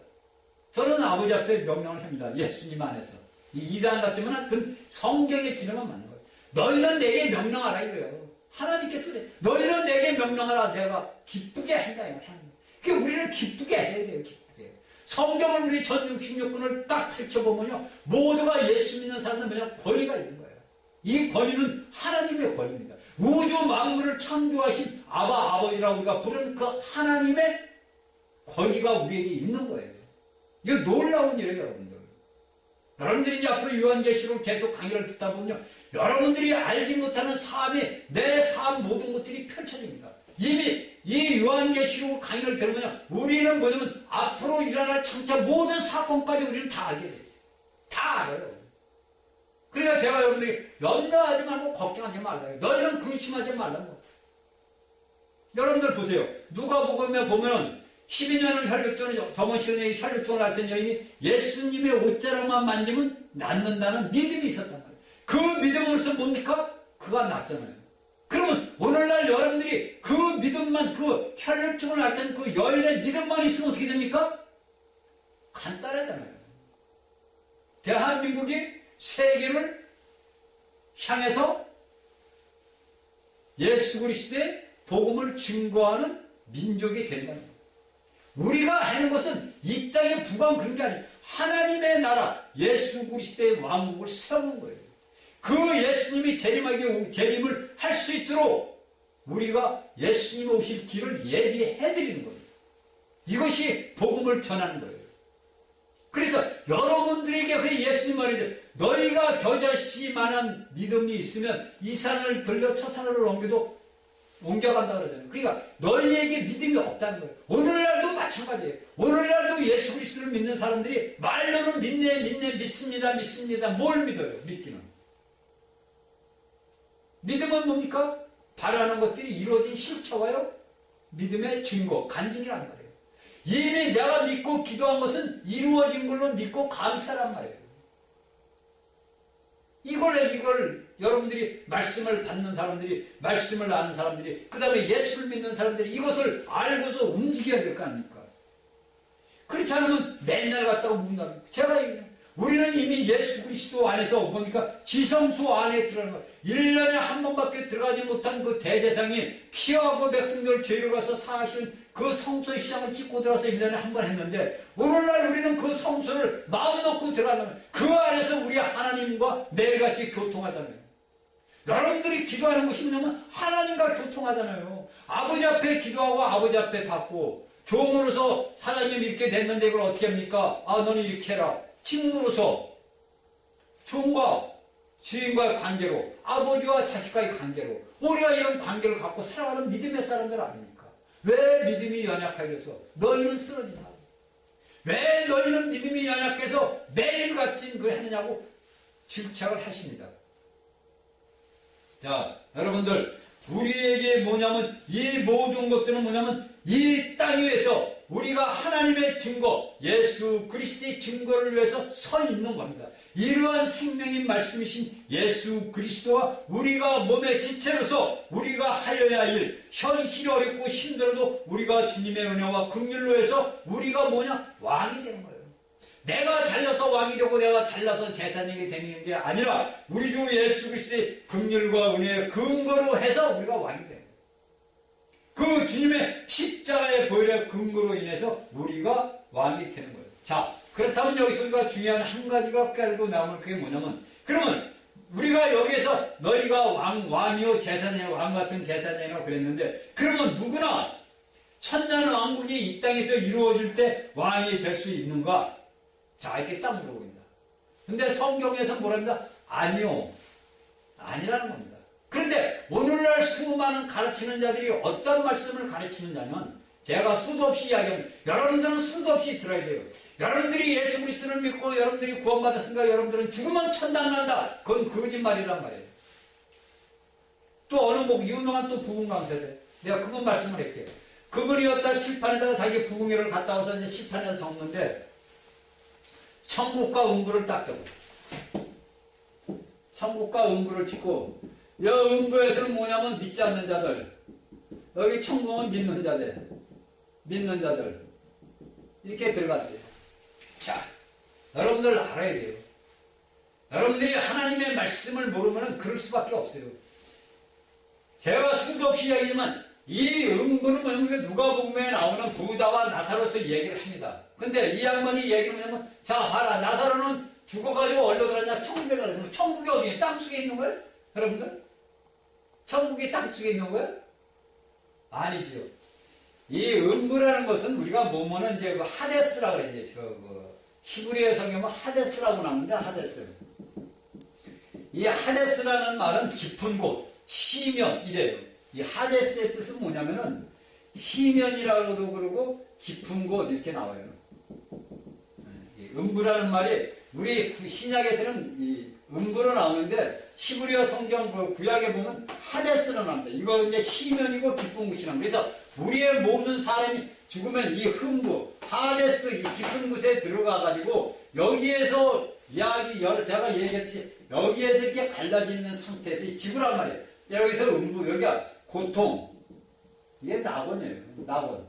저는 아버지 앞에 명령을 합니다. 예수님 안에서. 이 이단 같지만 그건 성경의 진리만 맞는 거예요. 너희는 내게 명령하라 이거예요. 하나님께서 그래. 너희는 내게 명령하라. 내가 기쁘게 한다. 그러니까 우리는 기쁘게 해야 돼요. 기쁘게. 성경을 우리 전 66권을 딱 펼쳐보면요. 모두가 예수 믿는 사람은 그냥 권위가 있는 거예요. 이 권위는 하나님의 권위입니다. 우주 만물을 창조하신 아버지라고 우리가 부르는 그 하나님의 권위가 우리에게 있는 거예요. 이거 놀라운 일이에요, 여러분들. 여러분들이 이제 앞으로 요한계시록 계속 강의를 듣다 보면요. 여러분들이 알지 못하는 삶이 내 삶 모든 것들이 펼쳐집니다. 이미 이 요한계시록 강의를 들으면 우리는 뭐냐면 앞으로 일어날 장차 모든 사건까지 우리는 다 알게 돼 있어요. 다 알아요. 그러니까 제가 여러분들이 염려하지 말고 걱정하지 말라요. 너희는 근심하지 말라고. 여러분들 보세요. 누가복음에 보면은 12년을 혈류증을 저번 시간에 혈류증을 앓던 여인이 예수님의 옷자락만 만지면 낫는다는 믿음이 있었단 말이에요. 그 믿음으로서 뭡니까? 그가 낫잖아요. 그러면 오늘날 여러분들이 그 믿음만 그 혈류증을 앓던 그 여인의 믿음만 있으면 어떻게 됩니까? 간단하잖아요. 대한민국이 세계를 향해서 예수 그리스도의 복음을 증거하는 민족이 된다는 거예요. 우리가 하는 것은 이 땅에 부과한 그런 게 아니에요. 하나님의 나라 예수 그리스도의 왕국을 세우는 거예요. 그 예수님이 재림을 할 수 있도록 우리가 예수님 오실 길을 예비해 드리는 거예요. 이것이 복음을 전하는 거예요. 그래서 여러분들에게 그 예수님 말이죠. 너희가 겨자씨만한 믿음이 있으면 이 산을 들려 저 산으로 옮겨간다 그러잖아요. 그러니까 너희에게 믿음이 없다는 거예요. 오늘날도 마찬가지예요. 오늘날도 예수 그리스도를 믿는 사람들이 말로는 믿습니다. 뭘 믿어요? 믿기는. 믿음은 뭡니까? 바라는 것들이 이루어진 실체와요. 믿음의 증거, 간증이란 말이에요. 이미 내가 믿고 기도한 것은 이루어진 걸로 믿고 감사란 말이에요. 이걸 여러분들이 말씀을 받는 사람들이, 말씀을 아는 사람들이, 그 다음에 예수를 믿는 사람들이 이것을 알고서 움직여야 될 거 아닙니까? 그렇지 않으면 맨날 갔다가 묵는다. 제가 얘기해요. 우리는 이미 예수 그리스도 안에서 뭡니까? 지성소 안에 들어가는 거예요. 1년에 한 번밖에 들어가지 못한 그 대제사장이 피하고 백성들 죄를 가서 사실 그 성소 시장을 찍고 들어가서 1년에 한 번 했는데, 오늘날 우리는 그 성소를 마음 놓고 들어가는 그 안에서 우리 하나님과 매일같이 교통하잖아요. 여러분들이 기도하는 것이 뭐냐면 하나님과 교통하잖아요. 아버지 앞에 기도하고 아버지 앞에 받고, 종으로서 사장님 이렇게 됐는데 이걸 어떻게 합니까? 아, 너는 이렇게 해라. 친구로서 종과 주인과의 관계로, 아버지와 자식과의 관계로, 우리가 이런 관계를 갖고 살아가는 믿음의 사람들 아닙니까? 왜 믿음이 연약하게서 너희는 쓰러지나? 왜 너희는 믿음이 연약해서 매일같이 그걸 하느냐고 질책을 하십니다. 자, 여러분들, 우리에게 뭐냐면, 이 모든 것들은 뭐냐면, 이 땅 위에서 우리가 하나님의 증거, 예수 그리스도의 증거를 위해서 서 있는 겁니다. 이러한 생명인 말씀이신 예수 그리스도와 우리가 몸의 지체로서 우리가 하여야 할 일, 현실이 어렵고 힘들어도 우리가 주님의 은혜와 긍휼로 해서 우리가 뭐냐? 왕이 되는 거예요. 내가 잘나서 왕이 되고 내가 잘나서 제사장이 되는 게 아니라 우리 주 예수 그리스도의 긍휼과 은혜의 근거로 해서 우리가 왕이 되는 거예요. 그 주님의 십자가의 보혈의 근거로 인해서 우리가 왕이 되는 거예요. 자, 그렇다면 여기서 우리가 중요한 한 가지가 깔고 나오는 그게 뭐냐면, 그러면 우리가 여기에서 너희가 왕이요 제사장이요 왕 같은 제사장이라고 그랬는데, 그러면 누구나 천년왕국이 이 땅에서 이루어질 때 왕이 될 수 있는가? 자, 이렇게 딱 물어봅니다. 근데 성경에서 뭐랍니다? 아니요. 아니라는 겁니다. 그런데 오늘날 수많은 가르치는 자들이 어떤 말씀을 가르치느냐면, 제가 수도 없이 이야기합니다. 여러분들은 수도 없이 들어야 돼요. 여러분들이 예수 그리스도를 믿고 여러분들이 구원받았으니까 여러분들은 죽으면 천당 난다. 그건 거짓말이란 말이에요. 또 어느 유명한 또 부흥 강사들, 내가 그분 말씀을 할게요. 그분이 어디다 칠판에다가 자기 부흥회를 갔다 와서 이제 칠판에다 적는데, 천국과 음부를 딱 적어. 천국과 음부를 찍고, 이 음부에서는 뭐냐면 믿지 않는 자들, 여기 천국은 믿는 자들, 이렇게 들어갔어요. 자, 여러분들 알아야 돼요. 여러분들이 하나님의 말씀을 모르면 그럴 수밖에 없어요. 제가 수도 없이 이야기하지만 이 음부는 뭐냐면 누가복음에 나오는 부자와 나사로서 얘기를 합니다. 근데 이 양반이 얘기를 하면, 자 봐라, 나사로는 죽어가지고 어디로 들어갔냐? 천국에 들어갔냐? 천국이 어디에? 땅속에 있는 거예요? 여러분들? 천국이 땅속에 있는 거예요? 아니지요. 이 음부라는 것은 우리가 뭐면은 이제 그 하데스라고 그래. 이제 히브리어 성경은 하데스라고 나오는데, 하데스. 이 하데스라는 말은 깊은 곳, 시면 이래요. 이 하데스의 뜻은 뭐냐면은 시면이라고도 그러고 깊은 곳 이렇게 나와요. 이 음부라는 말이 우리 신약에서는 이 음부로 나오는데, 히브리어 성경 그 구약에 보면 하데스로 나옵니다. 이거 이제 시면이고 깊은 곳이라. 그래서 우리의 모든 사람이 죽으면 이 흠부, 하데스, 이 깊은 곳에 들어가가지고 여기에서 제가 얘기했듯이 여기에서 이렇게 갈라져 있는 상태에서 이 지구란 말이에요. 여기서 음부, 여기가 고통, 이게 낙원이에요. 낙원.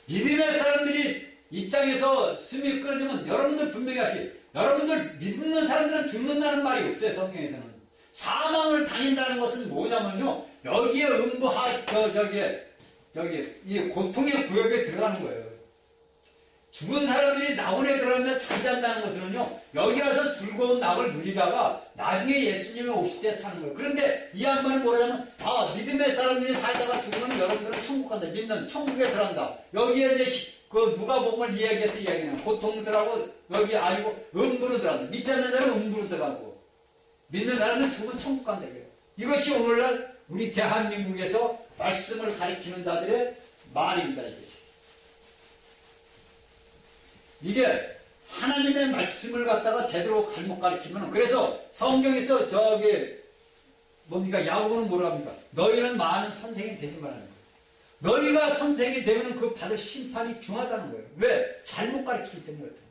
믿음의 사람들이 이 땅에서 숨이 끊어지면 여러분들 분명히 여러분들 믿는 사람들은 죽는다는 말이 없어요. 성경에서는. 사망을 당한다는 것은 뭐냐면요, 여기에 음부 이 고통의 구역에 들어가는 거예요. 죽은 사람들이 낙원에 들어간다 잘 잔다는 것은요, 여기 와서 즐거운 낙을 누리다가 나중에 예수님이 오실 때 사는 거예요. 그런데 이 양반은 뭐라냐면, 믿음의 사람들이 살다가 죽으면 여러분들은 천국 간다. 믿는 천국에 들어간다. 여기에 이제 누가복음을 이야기해서 이야기하는 고통들하고 여기 아니고 음부로 들어간다. 믿지 않는 사람은 음부로 들어가고, 믿는 사람은 죽으면 천국 간다. 이것이 오늘날 우리 대한민국에서 말씀을 가리키는 자들의 말입니다. 이게 하나님의 말씀을 갖다가 제대로 잘못 가리키면, 그래서 성경에서 야고보는 뭐라 합니까? 너희는 많은 선생이 되지 말라는 거예요. 너희가 선생이 되면 그 받을 심판이 중하다는 거예요. 왜? 잘못 가리키기 때문에 그렇다.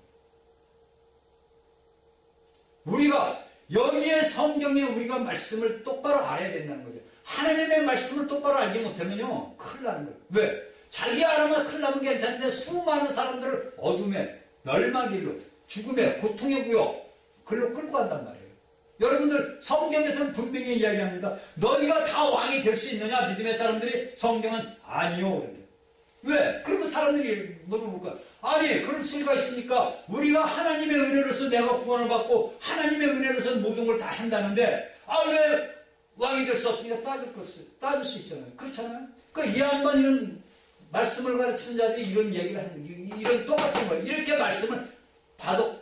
우리가 여기에 성경에 우리가 말씀을 똑바로 알아야 된다는 거죠. 하나님의 말씀을 똑바로 알지 못하면요, 큰일 나는 거예요. 왜? 자기 알아만 큰일 나면 괜찮은데 수많은 사람들을 어둠에, 멸망길로, 죽음에, 고통의 구역, 글로 끌고 간단 말이에요. 여러분들, 성경에서는 분명히 이야기합니다. 너희가 다 왕이 될 수 있느냐? 믿음의 사람들이, 성경은 아니요. 왜? 그러면 사람들이 물어볼 거야. 아니, 그럴 수가 있습니까? 우리가 하나님의 은혜로서 내가 구원을 받고 하나님의 은혜로서 모든 걸 다 한다는데, 왜 왕이 될 수 없으니까 따질 수 있잖아요. 그렇잖아요? 이 양반 이런 말씀을 가르치는 자들이 이런 얘기를 하는 거예요. 이런 똑같은 거예요. 이렇게 말씀을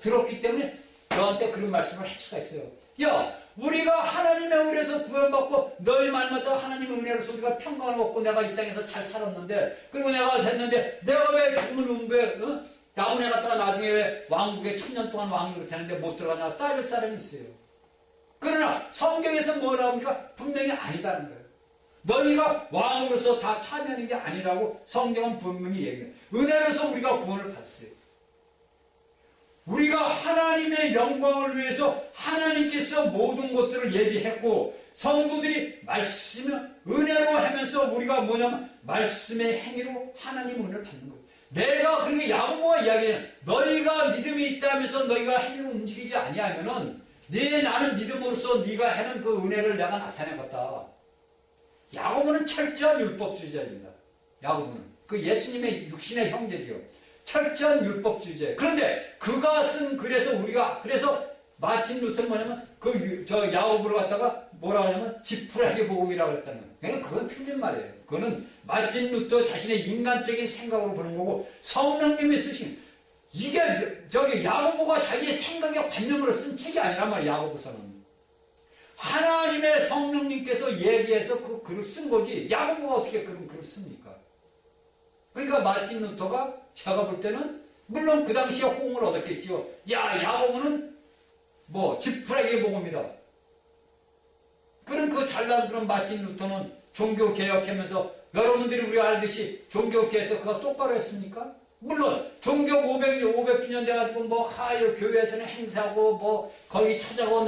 들었기 때문에 너한테 그런 말씀을 할 수가 있어요. 야, 우리가 하나님의 은혜에서 구원받고 너희 말마다 하나님의 은혜로서 우리가 평강을 얻고 내가 이 땅에서 잘 살았는데, 그리고 내가 됐는데 내가 왜 죽은 음배 나무에 갔다가 나중에 왜 왕국에 1000년 동안 왕으로 되는데 못 들어가냐 따질 사람이 있어요. 그러나 성경에서 뭐라고 합니까? 분명히 아니다는 거예요. 너희가 왕으로서 다 참여하는 게 아니라고 성경은 분명히 얘기해요. 은혜로서 우리가 구원을 받았어요. 우리가 하나님의 영광을 위해서 하나님께서 모든 것들을 예비했고, 성도들이 말씀을 은혜로 하면서 우리가 뭐냐면 말씀의 행위로 하나님 은혜를 받는 거예요. 내가 그러니까 야고보가 이야기해요. 너희가 믿음이 있다면서 너희가 행위로 움직이지 아니하면은 나는 믿음으로써 네가 하는 그 은혜를 내가 나타내겠다. 야고보는 철저한 율법주의자입니다. 야고보는 그 예수님의 육신의 형제지요. 철저한 율법주의자예요. 그런데 그가 쓴 그래서 마틴 루터는 뭐냐면 야고보를 갖다가 뭐라 하냐면 지푸라기 복음이라고 했다는 거예요. 그러니까 그건 틀린 말이에요. 그거는 마틴 루터 자신의 인간적인 생각으로 보는 거고, 성령님이 쓰신 이게 야고보가 자기의 생각의 관념으로 쓴 책이 아니란 말이에요. 야고보서는 하나님의 성령님께서 얘기해서 그 글을 쓴 거지, 야고보가 어떻게 그런 글을 씁니까? 그러니까 마틴 루터가 제가 볼 때는 물론 그 당시에 호응을 얻었겠지요. 야고보는 지푸라기의 복음이다. 그런 잘난 그런 마틴 루터는 종교개혁하면서 여러분들이 우리가 알듯이 종교개혁에서 그가 똑바로 했습니까? 물론 종교 500주년 돼가지고 교회에서는 행사하고 거기 찾아오고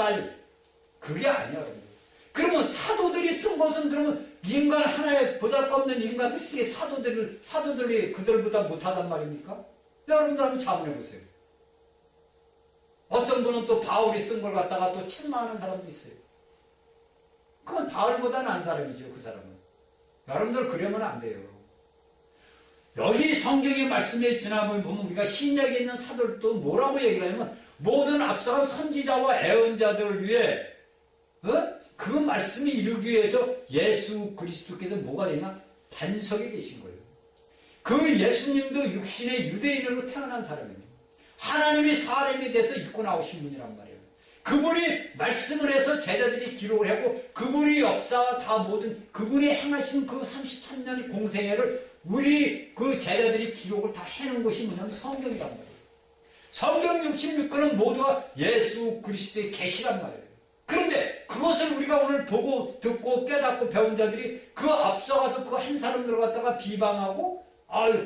그게 아니야. 여러분. 그러면 사도들이 쓴 것은 그러면 인간 하나의 보잘것없는 인간들이 쓰게 사도들이 그들보다 못하단 말입니까? 여러분들 한번 자문해보세요. 어떤 분은 또 바울이 쓴 걸 갖다가 또 책망하는 사람도 있어요. 그건 바울보다 나은 사람이죠. 그 사람은. 여러분들 그러면 안 돼요. 여기 성경의 말씀에 지나보면 우리가 신약에 있는 사도들도 뭐라고 얘기를 하냐면 모든 앞서간 선지자와 애언자들을 위해 그 말씀이 이루기 위해서 예수 그리스도께서 뭐가 되냐? 반석이 되신 거예요. 그 예수님도 육신의 유대인으로 태어난 사람입니다. 하나님이 사람이 돼서 입고 나오신 분이란 말이에요. 그분이 말씀을 해서 제자들이 기록을 하고 그분이 역사와 다 모든 그분이 행하신 그 33년의 공생애를 우리 그 제자들이 기록을 다 해놓은 것이 뭐냐면 성경이란 말이에요. 성경 66권은 모두가 예수 그리스도의 계시란 말이에요. 그런데 그것을 우리가 오늘 보고 듣고 깨닫고 배운 자들이 그 앞서가서 그 한 사람들을 갖다가 비방하고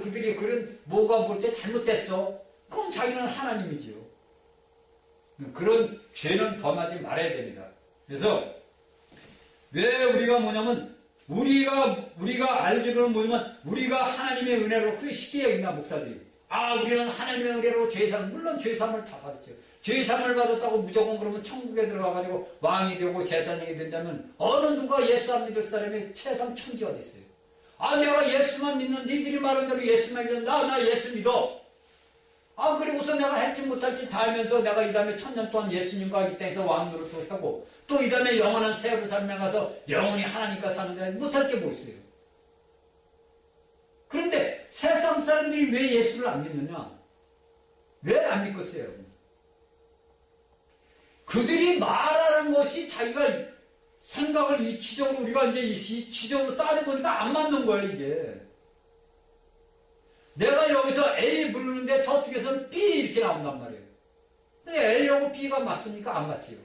그들이 그런 뭐가 볼 때 잘못됐어. 그럼 자기는 하나님이지요. 그런 죄는 범하지 말아야 됩니다. 그래서 왜 우리가 뭐냐면 우리가 알기로는 뭐냐면 우리가 하나님의 은혜로 그렇게 쉽게 여긴다 목사들이. 우리는 하나님의 은혜로 죄사함, 물론 죄사함을 다 받았죠. 죄사함을 받았다고 무조건 그러면 천국에 들어가가지고 왕이 되고 제사장이 된다면 어느 누가 예수 안 믿을 사람이 세상 천지 어디 있어요? 내가 예수만 믿는 니들이 말한 대로 예수만 믿는 나 예수 믿어. 그리고서 내가 할지 못할지 다 하면서 내가 이 다음에 1000년 동안 예수님과 이 땅에서 왕노릇을 하고 또 이 다음에 영원한 새 예루살렘에 가서 영원히 하나님과 사는데 못할 게 뭐 있어요? 그런데 세상 사람들이 왜 예수를 안 믿느냐? 왜 안 믿겠어요, 여러분? 그들이 말하는 것이 자기가 생각을 이치적으로 우리가 이제 이치적으로 따져보니까 안 맞는 거예요, 이게. 내가 여기서 A 부르는데 저쪽에서는 B 이렇게 나온단 말이에요. 근데 A하고 B가 맞습니까? 안 맞지요.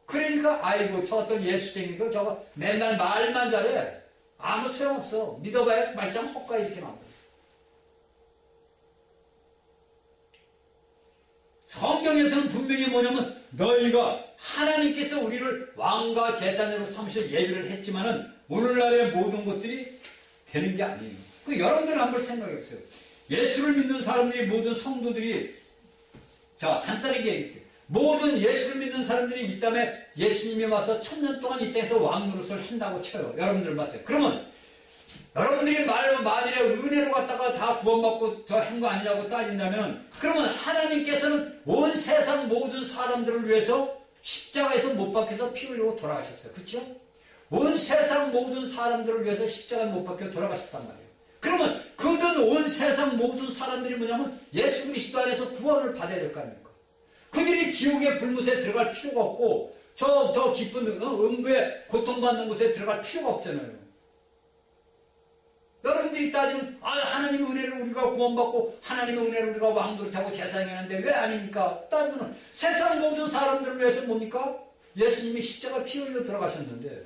그러니까 저 어떤 예수쟁이들 저거 맨날 말만 잘해. 아무 소용없어. 믿어봐야 말짱 헛가 이렇게 나옵니다. 성경 성경에서는 분명히 뭐냐면 너희가 하나님께서 우리를 왕과 제사장으로 삼으셔 예비를 했지만은 오늘날의 모든 것들이 되는 게 아니에요. 여러분들은 한번 생각해 보세요. 예수를 믿는 사람들이 모든 성도들이 자 간단하게 얘기할게요. 모든 예수를 믿는 사람들이 이 땅에 예수님이 와서 1000년 동안 이 땅에서 왕 노릇을 한다고 쳐요. 여러분들 맞아요. 그러면 여러분들이 만일에 은혜로 갔다가 다 구원받고 더 한 거 아니냐고 따진다면 그러면 하나님께서는 온 세상 모든 사람들을 위해서 십자가에서 못 박혀서 피 흘리고 돌아가셨어요. 그렇죠? 온 세상 모든 사람들을 위해서 십자가에 못 박혀 돌아가셨단 말이에요. 그러면 그든 온 세상 모든 사람들이 뭐냐면 예수 그리스도 안에서 구원을 받아야 될 거 아닙니까? 그들이 지옥의 불못에 들어갈 필요가 없고 저 깊은 음부에 고통받는 곳에 들어갈 필요가 없잖아요. 여러분들이 따지면 하나님의 은혜를 우리가 구원받고 하나님의 은혜를 우리가 왕노릇하고 제사장했는데 왜 아닙니까? 따지면 세상 모든 사람들을 위해서 뭡니까? 예수님이 십자가 피 흘려 돌아가셨는데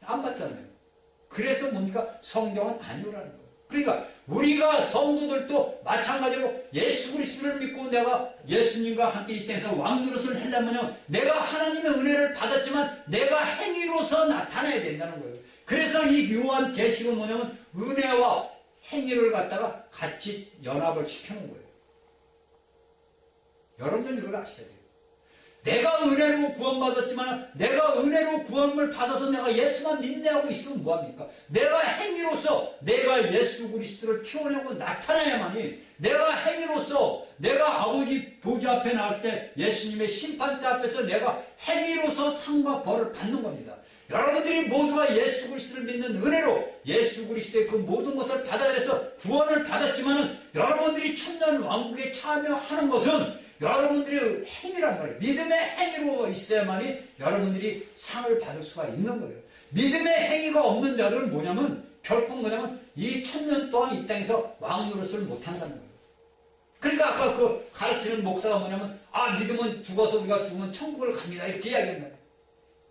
안 받잖아요. 그래서 뭡니까? 성경은 아니오라는 거예요. 그러니까 우리가 성도들도 마찬가지로 예수 그리스도를 믿고 내가 예수님과 함께 이 땅에서 왕노릇을 하려면 내가 하나님의 은혜를 받았지만 내가 행위로서 나타나야 된다는 거예요. 그래서 이 요한 계시록은 뭐냐면 은혜와 행위를 갖다가 같이 연합을 시켜놓은 거예요. 여러분들 이걸 아셔야 돼요. 내가 은혜로 구원받았지만 내가 은혜로 구원을 받아서 내가 예수만 인내하고 있으면 뭐합니까? 내가 행위로서 내가 예수 그리스도를 표현하고 나타나야만이 내가 행위로서 내가 아버지 보좌 앞에 나올 때 예수님의 심판대 앞에서 내가 행위로서 상과 벌을 받는 겁니다. 여러분들이 모두가 예수 그리스도를 믿는 은혜로 예수 그리스도의 그 모든 것을 받아들여서 구원을 받았지만은 여러분들이 천년 왕국에 참여하는 것은 여러분들의 행위란 말이에요. 믿음의 행위로 있어야만이 여러분들이 상을 받을 수가 있는 거예요. 믿음의 행위가 없는 자들은 뭐냐면 결국 뭐냐면 이 1000년 동안 이 땅에서 왕노릇을 못한다는 거예요. 그러니까 아까 그 가르치는 목사가 뭐냐면 믿음은 죽어서 우리가 죽으면 천국을 갑니다 이렇게 이야기한 거예요.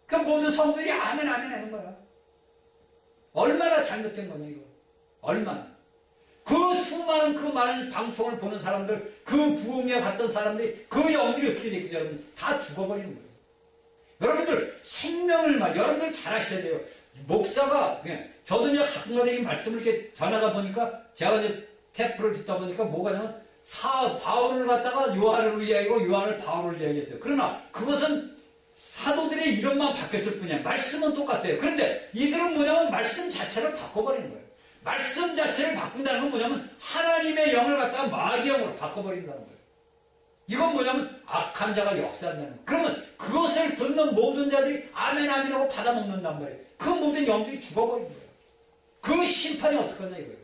그 모든 성도들이 아멘 아멘 하는 거야. 얼마나 잘못된 거냐 이거. 얼마나. 그 수많은 그 많은 방송을 보는 사람들, 그 부흥에 갔던 사람들이 그 영들이 어떻게 됐겠죠 여러분? 다 죽어버리는 거예요. 여러분들 생명을 여러분들 잘 아셔야 돼요. 목사가 저도 이제 가끔가다 이 말씀을 이렇게 전하다 보니까 제가 이제 테이프를 듣다 보니까 뭐가냐면 바울을 갖다가 요한을 이야기하고 요한을 바울을 이야기했어요. 그러나 그것은 사도들의 이름만 바뀌었을 뿐이야. 말씀은 똑같아요. 그런데 이들은 뭐냐면 말씀 자체를 바꿔버리는 거예요. 말씀 자체를 바꾼다는 건 뭐냐면 하나님의 영을 갖다가 마귀의 영으로 바꿔버린다는 거예요. 이건 뭐냐면 악한 자가 역사한다는 거예요. 그러면 그것을 듣는 모든 자들이 아멘 아멘 하고 받아먹는단 말이에요. 그 모든 영들이 죽어버린 거예요. 그 심판이 어떡하냐 이거예요.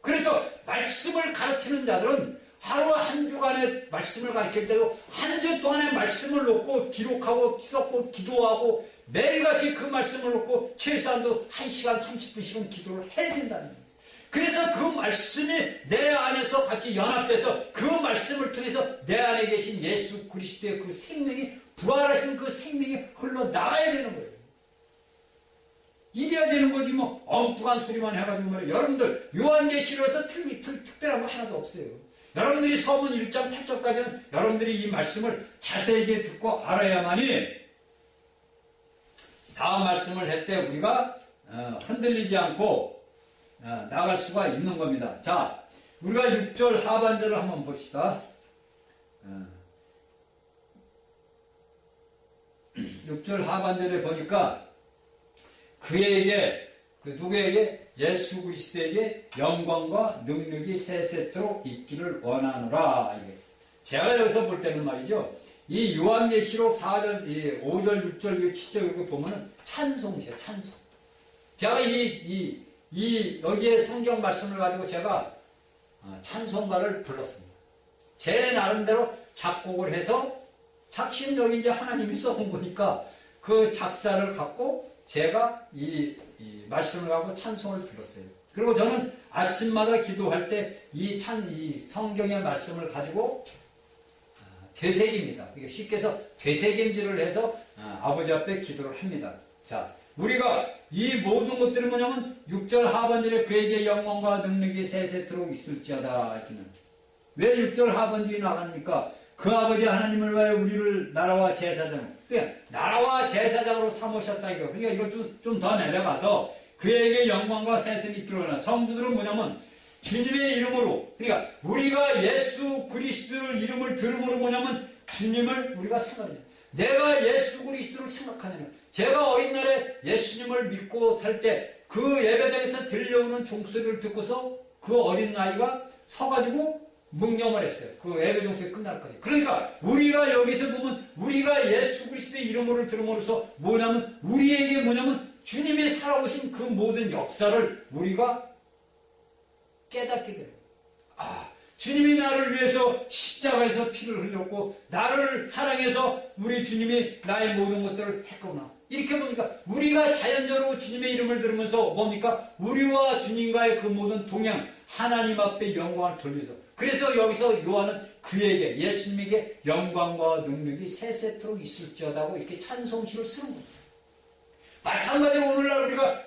그래서 말씀을 가르치는 자들은 하루 한 주간의 말씀을 가르칠 때도 한 주 동안의 말씀을 놓고 기록하고 썼고 기도하고 매일같이 그 말씀을 놓고 최소한도 1시간 30분씩은 기도를 해야 된다는 거예요. 그래서 그 말씀이 내 안에서 같이 연합돼서 그 말씀을 통해서 내 안에 계신 예수 그리스도의 그 생명이 부활하신 그 생명이 흘러나가야 되는 거예요. 이래야 되는 거지 뭐 엉뚱한 소리만 해가지고 말이에요. 여러분들 요한계시록에서 특별한 거 하나도 없어요. 여러분들이 서문 1장 8절까지는 여러분들이 이 말씀을 자세히 듣고 알아야만이 다음 말씀을 할 때 우리가 흔들리지 않고 나갈 수가 있는 겁니다. 자, 우리가 6절 하반절을 한번 봅시다. 6절 하반절에 보니까 누구에게? 예수 그리스도에게 영광과 능력이 세세토록 있기를 원하노라. 제가 여기서 볼 때는 말이죠. 이 요한계시록 4절, 5절, 6절, 7절 이렇게 보면은 찬송이에요. 찬송. 제가 여기에 성경 말씀을 가지고 제가 찬송가를 불렀습니다. 제 나름대로 작곡을 해서 작심적인 이제 하나님이 써온 거니까 그 작사를 갖고 제가 이 말씀을 갖고 찬송을 불렀어요. 그리고 저는 아침마다 기도할 때 이 성경의 말씀을 가지고 되새깁니다. 쉽게 해서 되새김질을 해서 아버지 앞에 기도를 합니다. 자, 우리가 이 모든 것들은 뭐냐면 6절 하반절에 그에게 영광과 능력이 세세토록 있을지어다. 이렇게는 왜 6절 하반절이 나갑니까? 그 아버지 하나님을 위하여 우리를 나라와 제사장으로, 그냥 나라와 제사장으로 삼으셨다 이거. 그러니까 이걸 좀 더 내려가서 그에게 영광과 세습이 있기로나. 성도들은 뭐냐면 주님의 이름으로, 그러니까 우리가 예수 그리스도를 이름을 들음으로 뭐냐면 주님을 우리가 생각해요. 내가 예수 그리스도를 생각하느냐. 제가 어린 날에 예수님을 믿고 살 때 그 예배당에서 들려오는 종소리를 듣고서 그 어린 아이가 서가지고 묵념을 했어요. 그 예배 종소리 끝날까지. 그러니까 우리가 여기서 보면 우리가 예수 그리스도의 이름을 들음으로써 뭐냐면 우리에게 뭐냐면 주님이 살아오신 그 모든 역사를 우리가 깨닫게 돼요. 아, 주님이 나를 위해서 십자가에서 피를 흘렸고 나를 사랑해서 우리 주님이 나의 모든 것들을 했구나. 이렇게 보니까 우리가 자연적으로 주님의 이름을 들으면서 뭡니까? 우리와 주님과의 그 모든 동행, 하나님 앞에 영광을 돌려서. 그래서 여기서 요한은 그에게, 예수님에게 영광과 능력이 세세토록 있을지어다고 이렇게 찬송시를 쓰는 겁니다. 마찬가지로 오늘날 우리가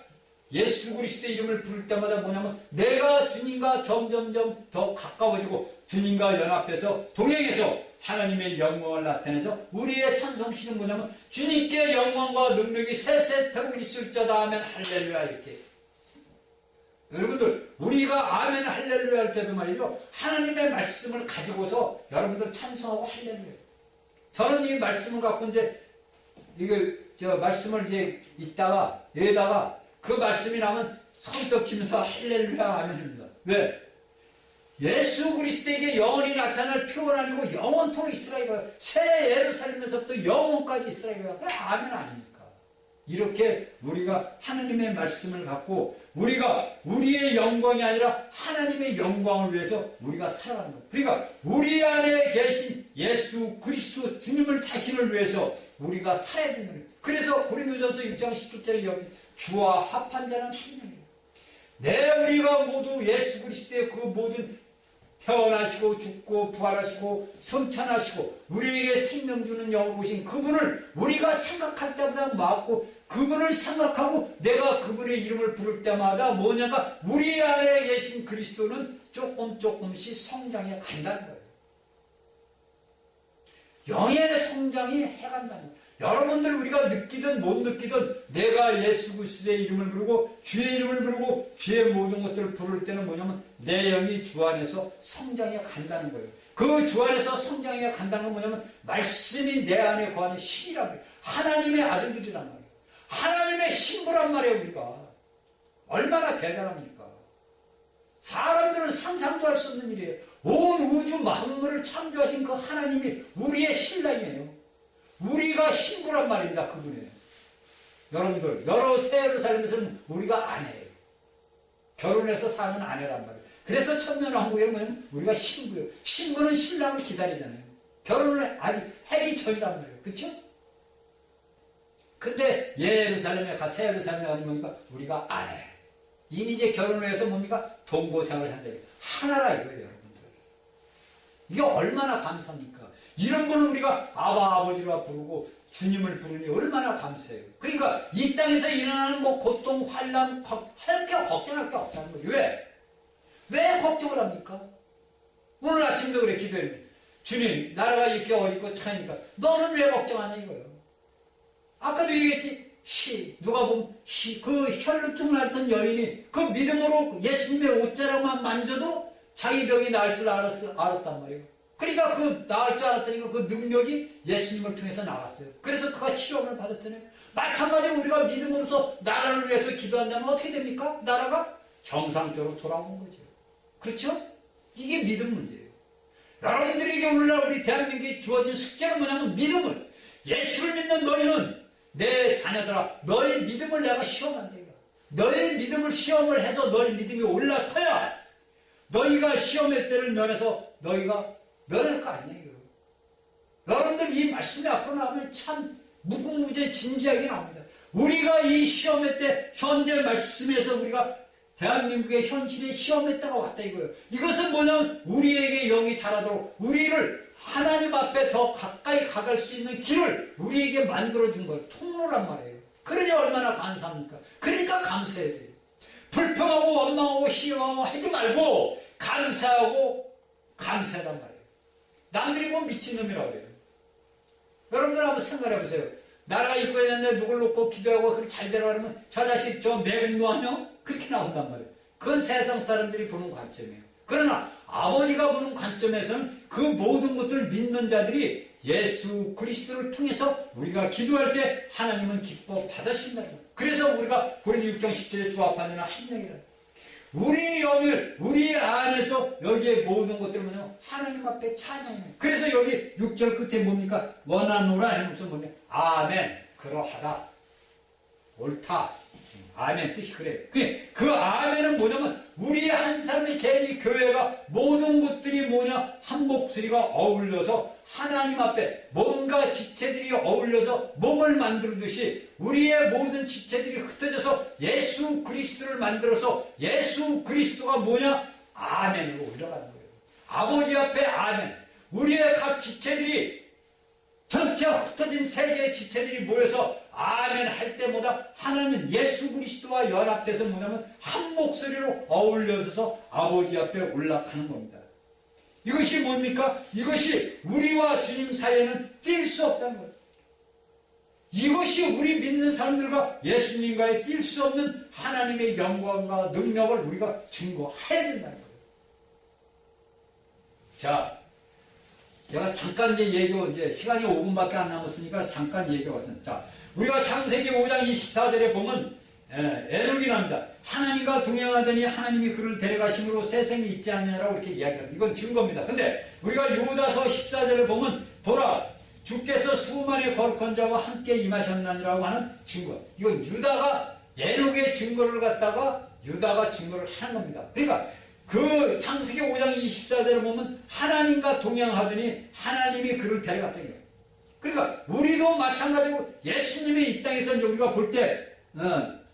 예수 그리스도의 이름을 부를 때마다 뭐냐면 내가 주님과 점점점 더 가까워지고 주님과 연합해서 동행해서 하나님의 영광을 나타내서 우리의 찬송시는 뭐냐면 주님께 영광과 능력이 세세토록 있을지어다 하면 할렐루야 이렇게. 여러분들 우리가 아멘 할렐루야 할 때도 말이죠. 하나님의 말씀을 가지고서 여러분들 찬송하고 할렐루야. 저는 이 말씀을 갖고 이제 이거 말씀을 이제 읽다가 여기다가 그 말씀이 나면 손뼉 치면서 할렐루야 아멘입니다. 왜? 예수 그리스도에게 영원히 나타날 표현 아니고 영원토록 있으라 이거예요. 새 예루살렘에서부터 영원까지 있으라 이거예요. 그래 아멘 아닙니까? 이렇게 우리가 하나님의 말씀을 갖고 우리가 우리의 영광이 아니라 하나님의 영광을 위해서 우리가 살아가는 거예요. 그러니까 우리 안에 계신 예수 그리스도 주님을 자신을 위해서 우리가 살아야 되는 거예요. 그래서 고린도전서 6장 10절에 여기 주와 합한 자는 한 명이에요. 우리가 모두 예수 그리스도의 그 모든 태어나시고 죽고 부활하시고 성찬하시고 우리에게 생명 주는 영으로 오신 그분을 우리가 생각할 때보다 맞고 그분을 생각하고 내가 그분의 이름을 부를 때마다 뭐냐가 우리 안에 계신 그리스도는 조금씩 성장해 간다는 거예요. 영의 성장이 해간다는 거예요. 여러분들 우리가 느끼든 못 느끼든 내가 예수 그리스도의 이름을 부르고 주의 이름을 부르고 주의 모든 것들을 부를 때는 뭐냐면 내 영이 주 안에서 성장해 간다는 거예요. 그 주 안에서 성장해 간다는 건 뭐냐면 말씀이 내 안에 거하는 신이란 말이에요. 하나님의 아들들이란 말이에요. 하나님의 신부란 말이에요. 우리가 얼마나 대단합니까? 사람들은 상상도 할 수 없는 일이에요. 온 우주 만물을 창조하신 그 하나님이 우리의 신랑이에요. 우리가 신부란 말입니다. 그분이에요. 여러분들 여러 새 예루살렘에서는 우리가 아내예요. 결혼해서 사는 아내란 말이에요. 그래서 천년왕국에 뭐냐면 우리가 신부예요. 신부는 신랑을 기다리잖아요. 결혼을 아직 하기 전이란 말이에요. 그렇죠? 근데 예루살렘에 새 예루살렘에 가니 뭡니까? 우리가 아내예요. 이미 이제 결혼을 해서 뭡니까? 동거생활을 한다. 하나라 이거예요. 여러분들. 이게 얼마나 감사합니까? 이런 걸 우리가 아버지라 부르고 주님을 부르니 얼마나 감사해요. 그러니까 이 땅에서 일어나는 뭐 고통, 환난, 할 게 걱정할 게 없다는 거예요. 왜? 왜 걱정을 합니까? 오늘 아침도 그래 기도했는데 주님 나라가 이렇게 어렵고 차니까 너는 왜 걱정하냐 이거예요. 아까도 얘기했지. 누가 보면 그 혈루증을 앓던 여인이 그 믿음으로 예수님의 옷자락만 만져도 자기 병이 나을 줄 알았단 말이에요. 그러니까 그 나을 줄 알았다니까 그 능력이 예수님을 통해서 나왔어요. 그래서 그가 치료를 받았잖아요. 마찬가지로 우리가 믿음으로서 나라를 위해서 기도한다면 어떻게 됩니까? 나라가 정상적으로 돌아오는 거죠. 그렇죠? 이게 믿음 문제예요. 여러분들에게 오늘날 우리 대한민국에 주어진 숙제는 뭐냐면 믿음을. 예수를 믿는 너희는 내 자녀들아 너희 믿음을 내가 시험한다. 너희 믿음을 시험을 해서 너희 믿음이 올라서야 너희가 시험의 때를 면해서 너희가 면할 거 아니에요. 여러분들 이 말씀이 앞으로 나오면 참 무궁무진해 진지하게 나옵니다. 우리가 이 시험의 때 현재 말씀에서 우리가 대한민국의 현실의 시험의 때가 왔다 이거예요. 이것은 뭐냐면 우리에게 영이 자라도록 우리를 하나님 앞에 더 가까이 가갈 수 있는 길을 우리에게 만들어준 거예요. 통로란 말이에요. 그러니 얼마나 감사합니까? 그러니까 감사해야 돼요. 불평하고 원망하고 희망하고 하지 말고 감사하고 감사하단 말이에요. 남들이 보면 미친놈이라고 해요. 여러분들 한번 생각해 보세요. 나라가 이거야 되는데 누굴 놓고 기도하고 잘 되라 그러면 저 자식 저 매국노하며 그렇게 나온단 말이에요. 그건 세상 사람들이 보는 관점이에요. 그러나 아버지가 보는 관점에서는 그 모든 것들을 믿는 자들이 예수 그리스도를 통해서 우리가 기도할 때 하나님은 기뻐 받으신다는 거예요. 그래서 우리가 고린도 6장 10절에 주 앞하는 한 명이라. 우리 영을 우리 안에서 여기에 모든 것들을 뭐냐 하나님 앞에 찬양해요. 그래서 여기 6절 끝에 뭡니까? 원하노라 하면서 뭐냐 아멘 그러하다 옳다 아멘 뜻이 그래요. 그 아멘은 뭐냐면 우리 한 사람의 개인이 교회가 모든 것들이 뭐냐 한 목소리가 어울려서 하나님 앞에 뭔가 지체들이 어울려서 몸을 만들듯이 우리의 모든 지체들이 흩어져서 예수 그리스도를 만들어서 예수 그리스도가 뭐냐 아멘으로 올라가는 거예요. 아버지 앞에 아멘. 우리의 각 지체들이 전체 흩어진 세계의 지체들이 모여서 아멘 할 때마다 하나님 예수 그리스도와 연합돼서 뭐냐면 한 목소리로 어울려서 아버지 앞에 올라가는 겁니다. 이것이 뭡니까? 이것이 우리와 주님 사이에는 뛸 수 없다는 거예요. 이것이 우리 믿는 사람들과 예수님과의 뛸 수 없는 하나님의 영광과 능력을 우리가 증거해야 된다는 거예요. 자, 제가 잠깐 이제 시간이 5분밖에 안 남았으니까 잠깐 얘기해 왔습니다. 자, 우리가 창세기 5장 24절에 보면 에녹이 납니다. 하나님과 동행하더니 하나님이 그를 데려가심으로 세상에 있지 않느냐라고 이렇게 이야기합니다. 이건 증거입니다. 근데 우리가 유다서 14절을 보면 보라 주께서 수많은 거룩한 자와 함께 임하셨나니라고 하는 증거. 이건 유다가 에녹의 증거를 갖다가 유다가 증거를 하는 겁니다. 그러니까 그 창세기 5장 24절을 보면 하나님과 동행하더니 하나님이 그를 데려갔다는 거예요. 그러니까 우리도 마찬가지로 예수님이 이 땅에서 우리가 볼 때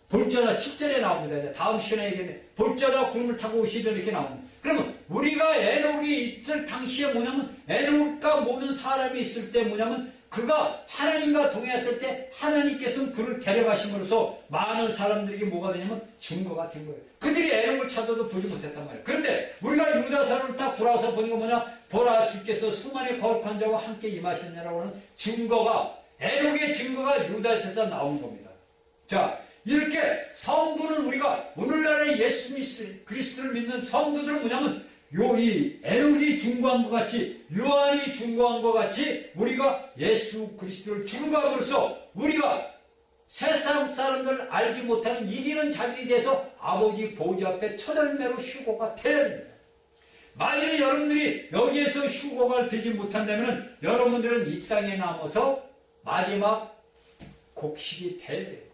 볼자다 10절에 나옵니다. 다음 시간에 얘기했는데 볼자다 구름을 타고 오시더니 이렇게 나옵니다. 그러면 우리가 에녹이 있을 당시에 뭐냐면 에녹과 모든 사람이 있을 때 뭐냐면 그가 하나님과 동행했을 때 하나님께서는 그를 데려가심으로써 많은 사람들에게 뭐가 되냐면 증거가 된 거예요. 그들이 에녹을 찾아도 보지 못했단 말이에요. 그런데 우리가 유다서를 딱 돌아와서 보니까 뭐냐 보라 주께서 수많은 거룩한 자와 함께 임하셨냐라고 하는 증거가 에녹의 증거가 유다서에서 나온 겁니다. 자 이렇게 성도는 우리가 오늘날의 예수 그리스도를 믿는 성도들은 뭐냐면 이 에녹이 증거한 것 같이 요한이 증거한 것 같이 우리가 예수 그리스도를 증거함으로써 우리가 세상 사람들 알지 못하는 이기는 자들이 돼서 아버지 보좌 앞에 첫 열매로 휴거가 되어야 됩니다. 만일 여러분들이 여기에서 휴거가 되지 못한다면 여러분들은 이 땅에 남아서 마지막 곡식이 돼야 돼요.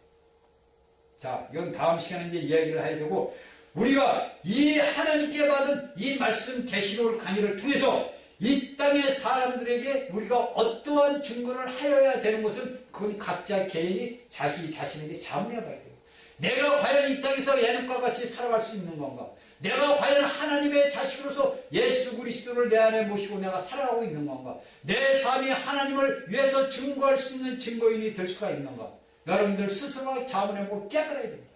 자, 이건 다음 시간에 이제 이야기를 해야 되고, 우리가 이 하나님께 받은 이 말씀 계시록 강의를 통해서 이 땅의 사람들에게 우리가 어떠한 증거를 하여야 되는 것은 그건 각자 개인이 자신에게 자문해 봐야 돼요. 내가 과연 이 땅에서 예능과 같이 살아갈 수 있는 건가? 내가 과연 하나님의 자식으로서 예수 그리스도를 내 안에 모시고 내가 살아가고 있는 건가? 내 삶이 하나님을 위해서 증거할 수 있는 증거인이 될 수가 있는가? 여러분들 스스로 자문해보고 깨달아야 됩니다.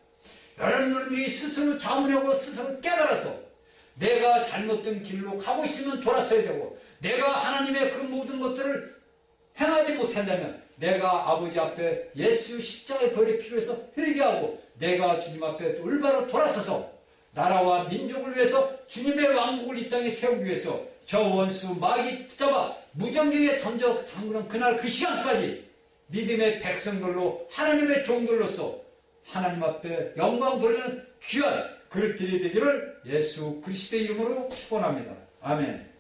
여러분들이 스스로 자문해보고 스스로 깨달아서 내가 잘못된 길로 가고 있으면 돌아서야 되고 내가 하나님의 그 모든 것들을 행하지 못한다면 내가 아버지 앞에 예수 십자가의 벌이 필요해서 회개하고 내가 주님 앞에 올바로 돌아서서 나라와 민족을 위해서 주님의 왕국을 이 땅에 세우기 위해서 저 원수 마귀 붙잡아 무정경에 던져 잠그는 그날 그 시간까지 믿음의 백성들로 하나님의 종들로서 하나님 앞에 영광 돌리는 귀한 그릇들이 되기를 예수 그리스도의 이름으로 축원합니다. 아멘.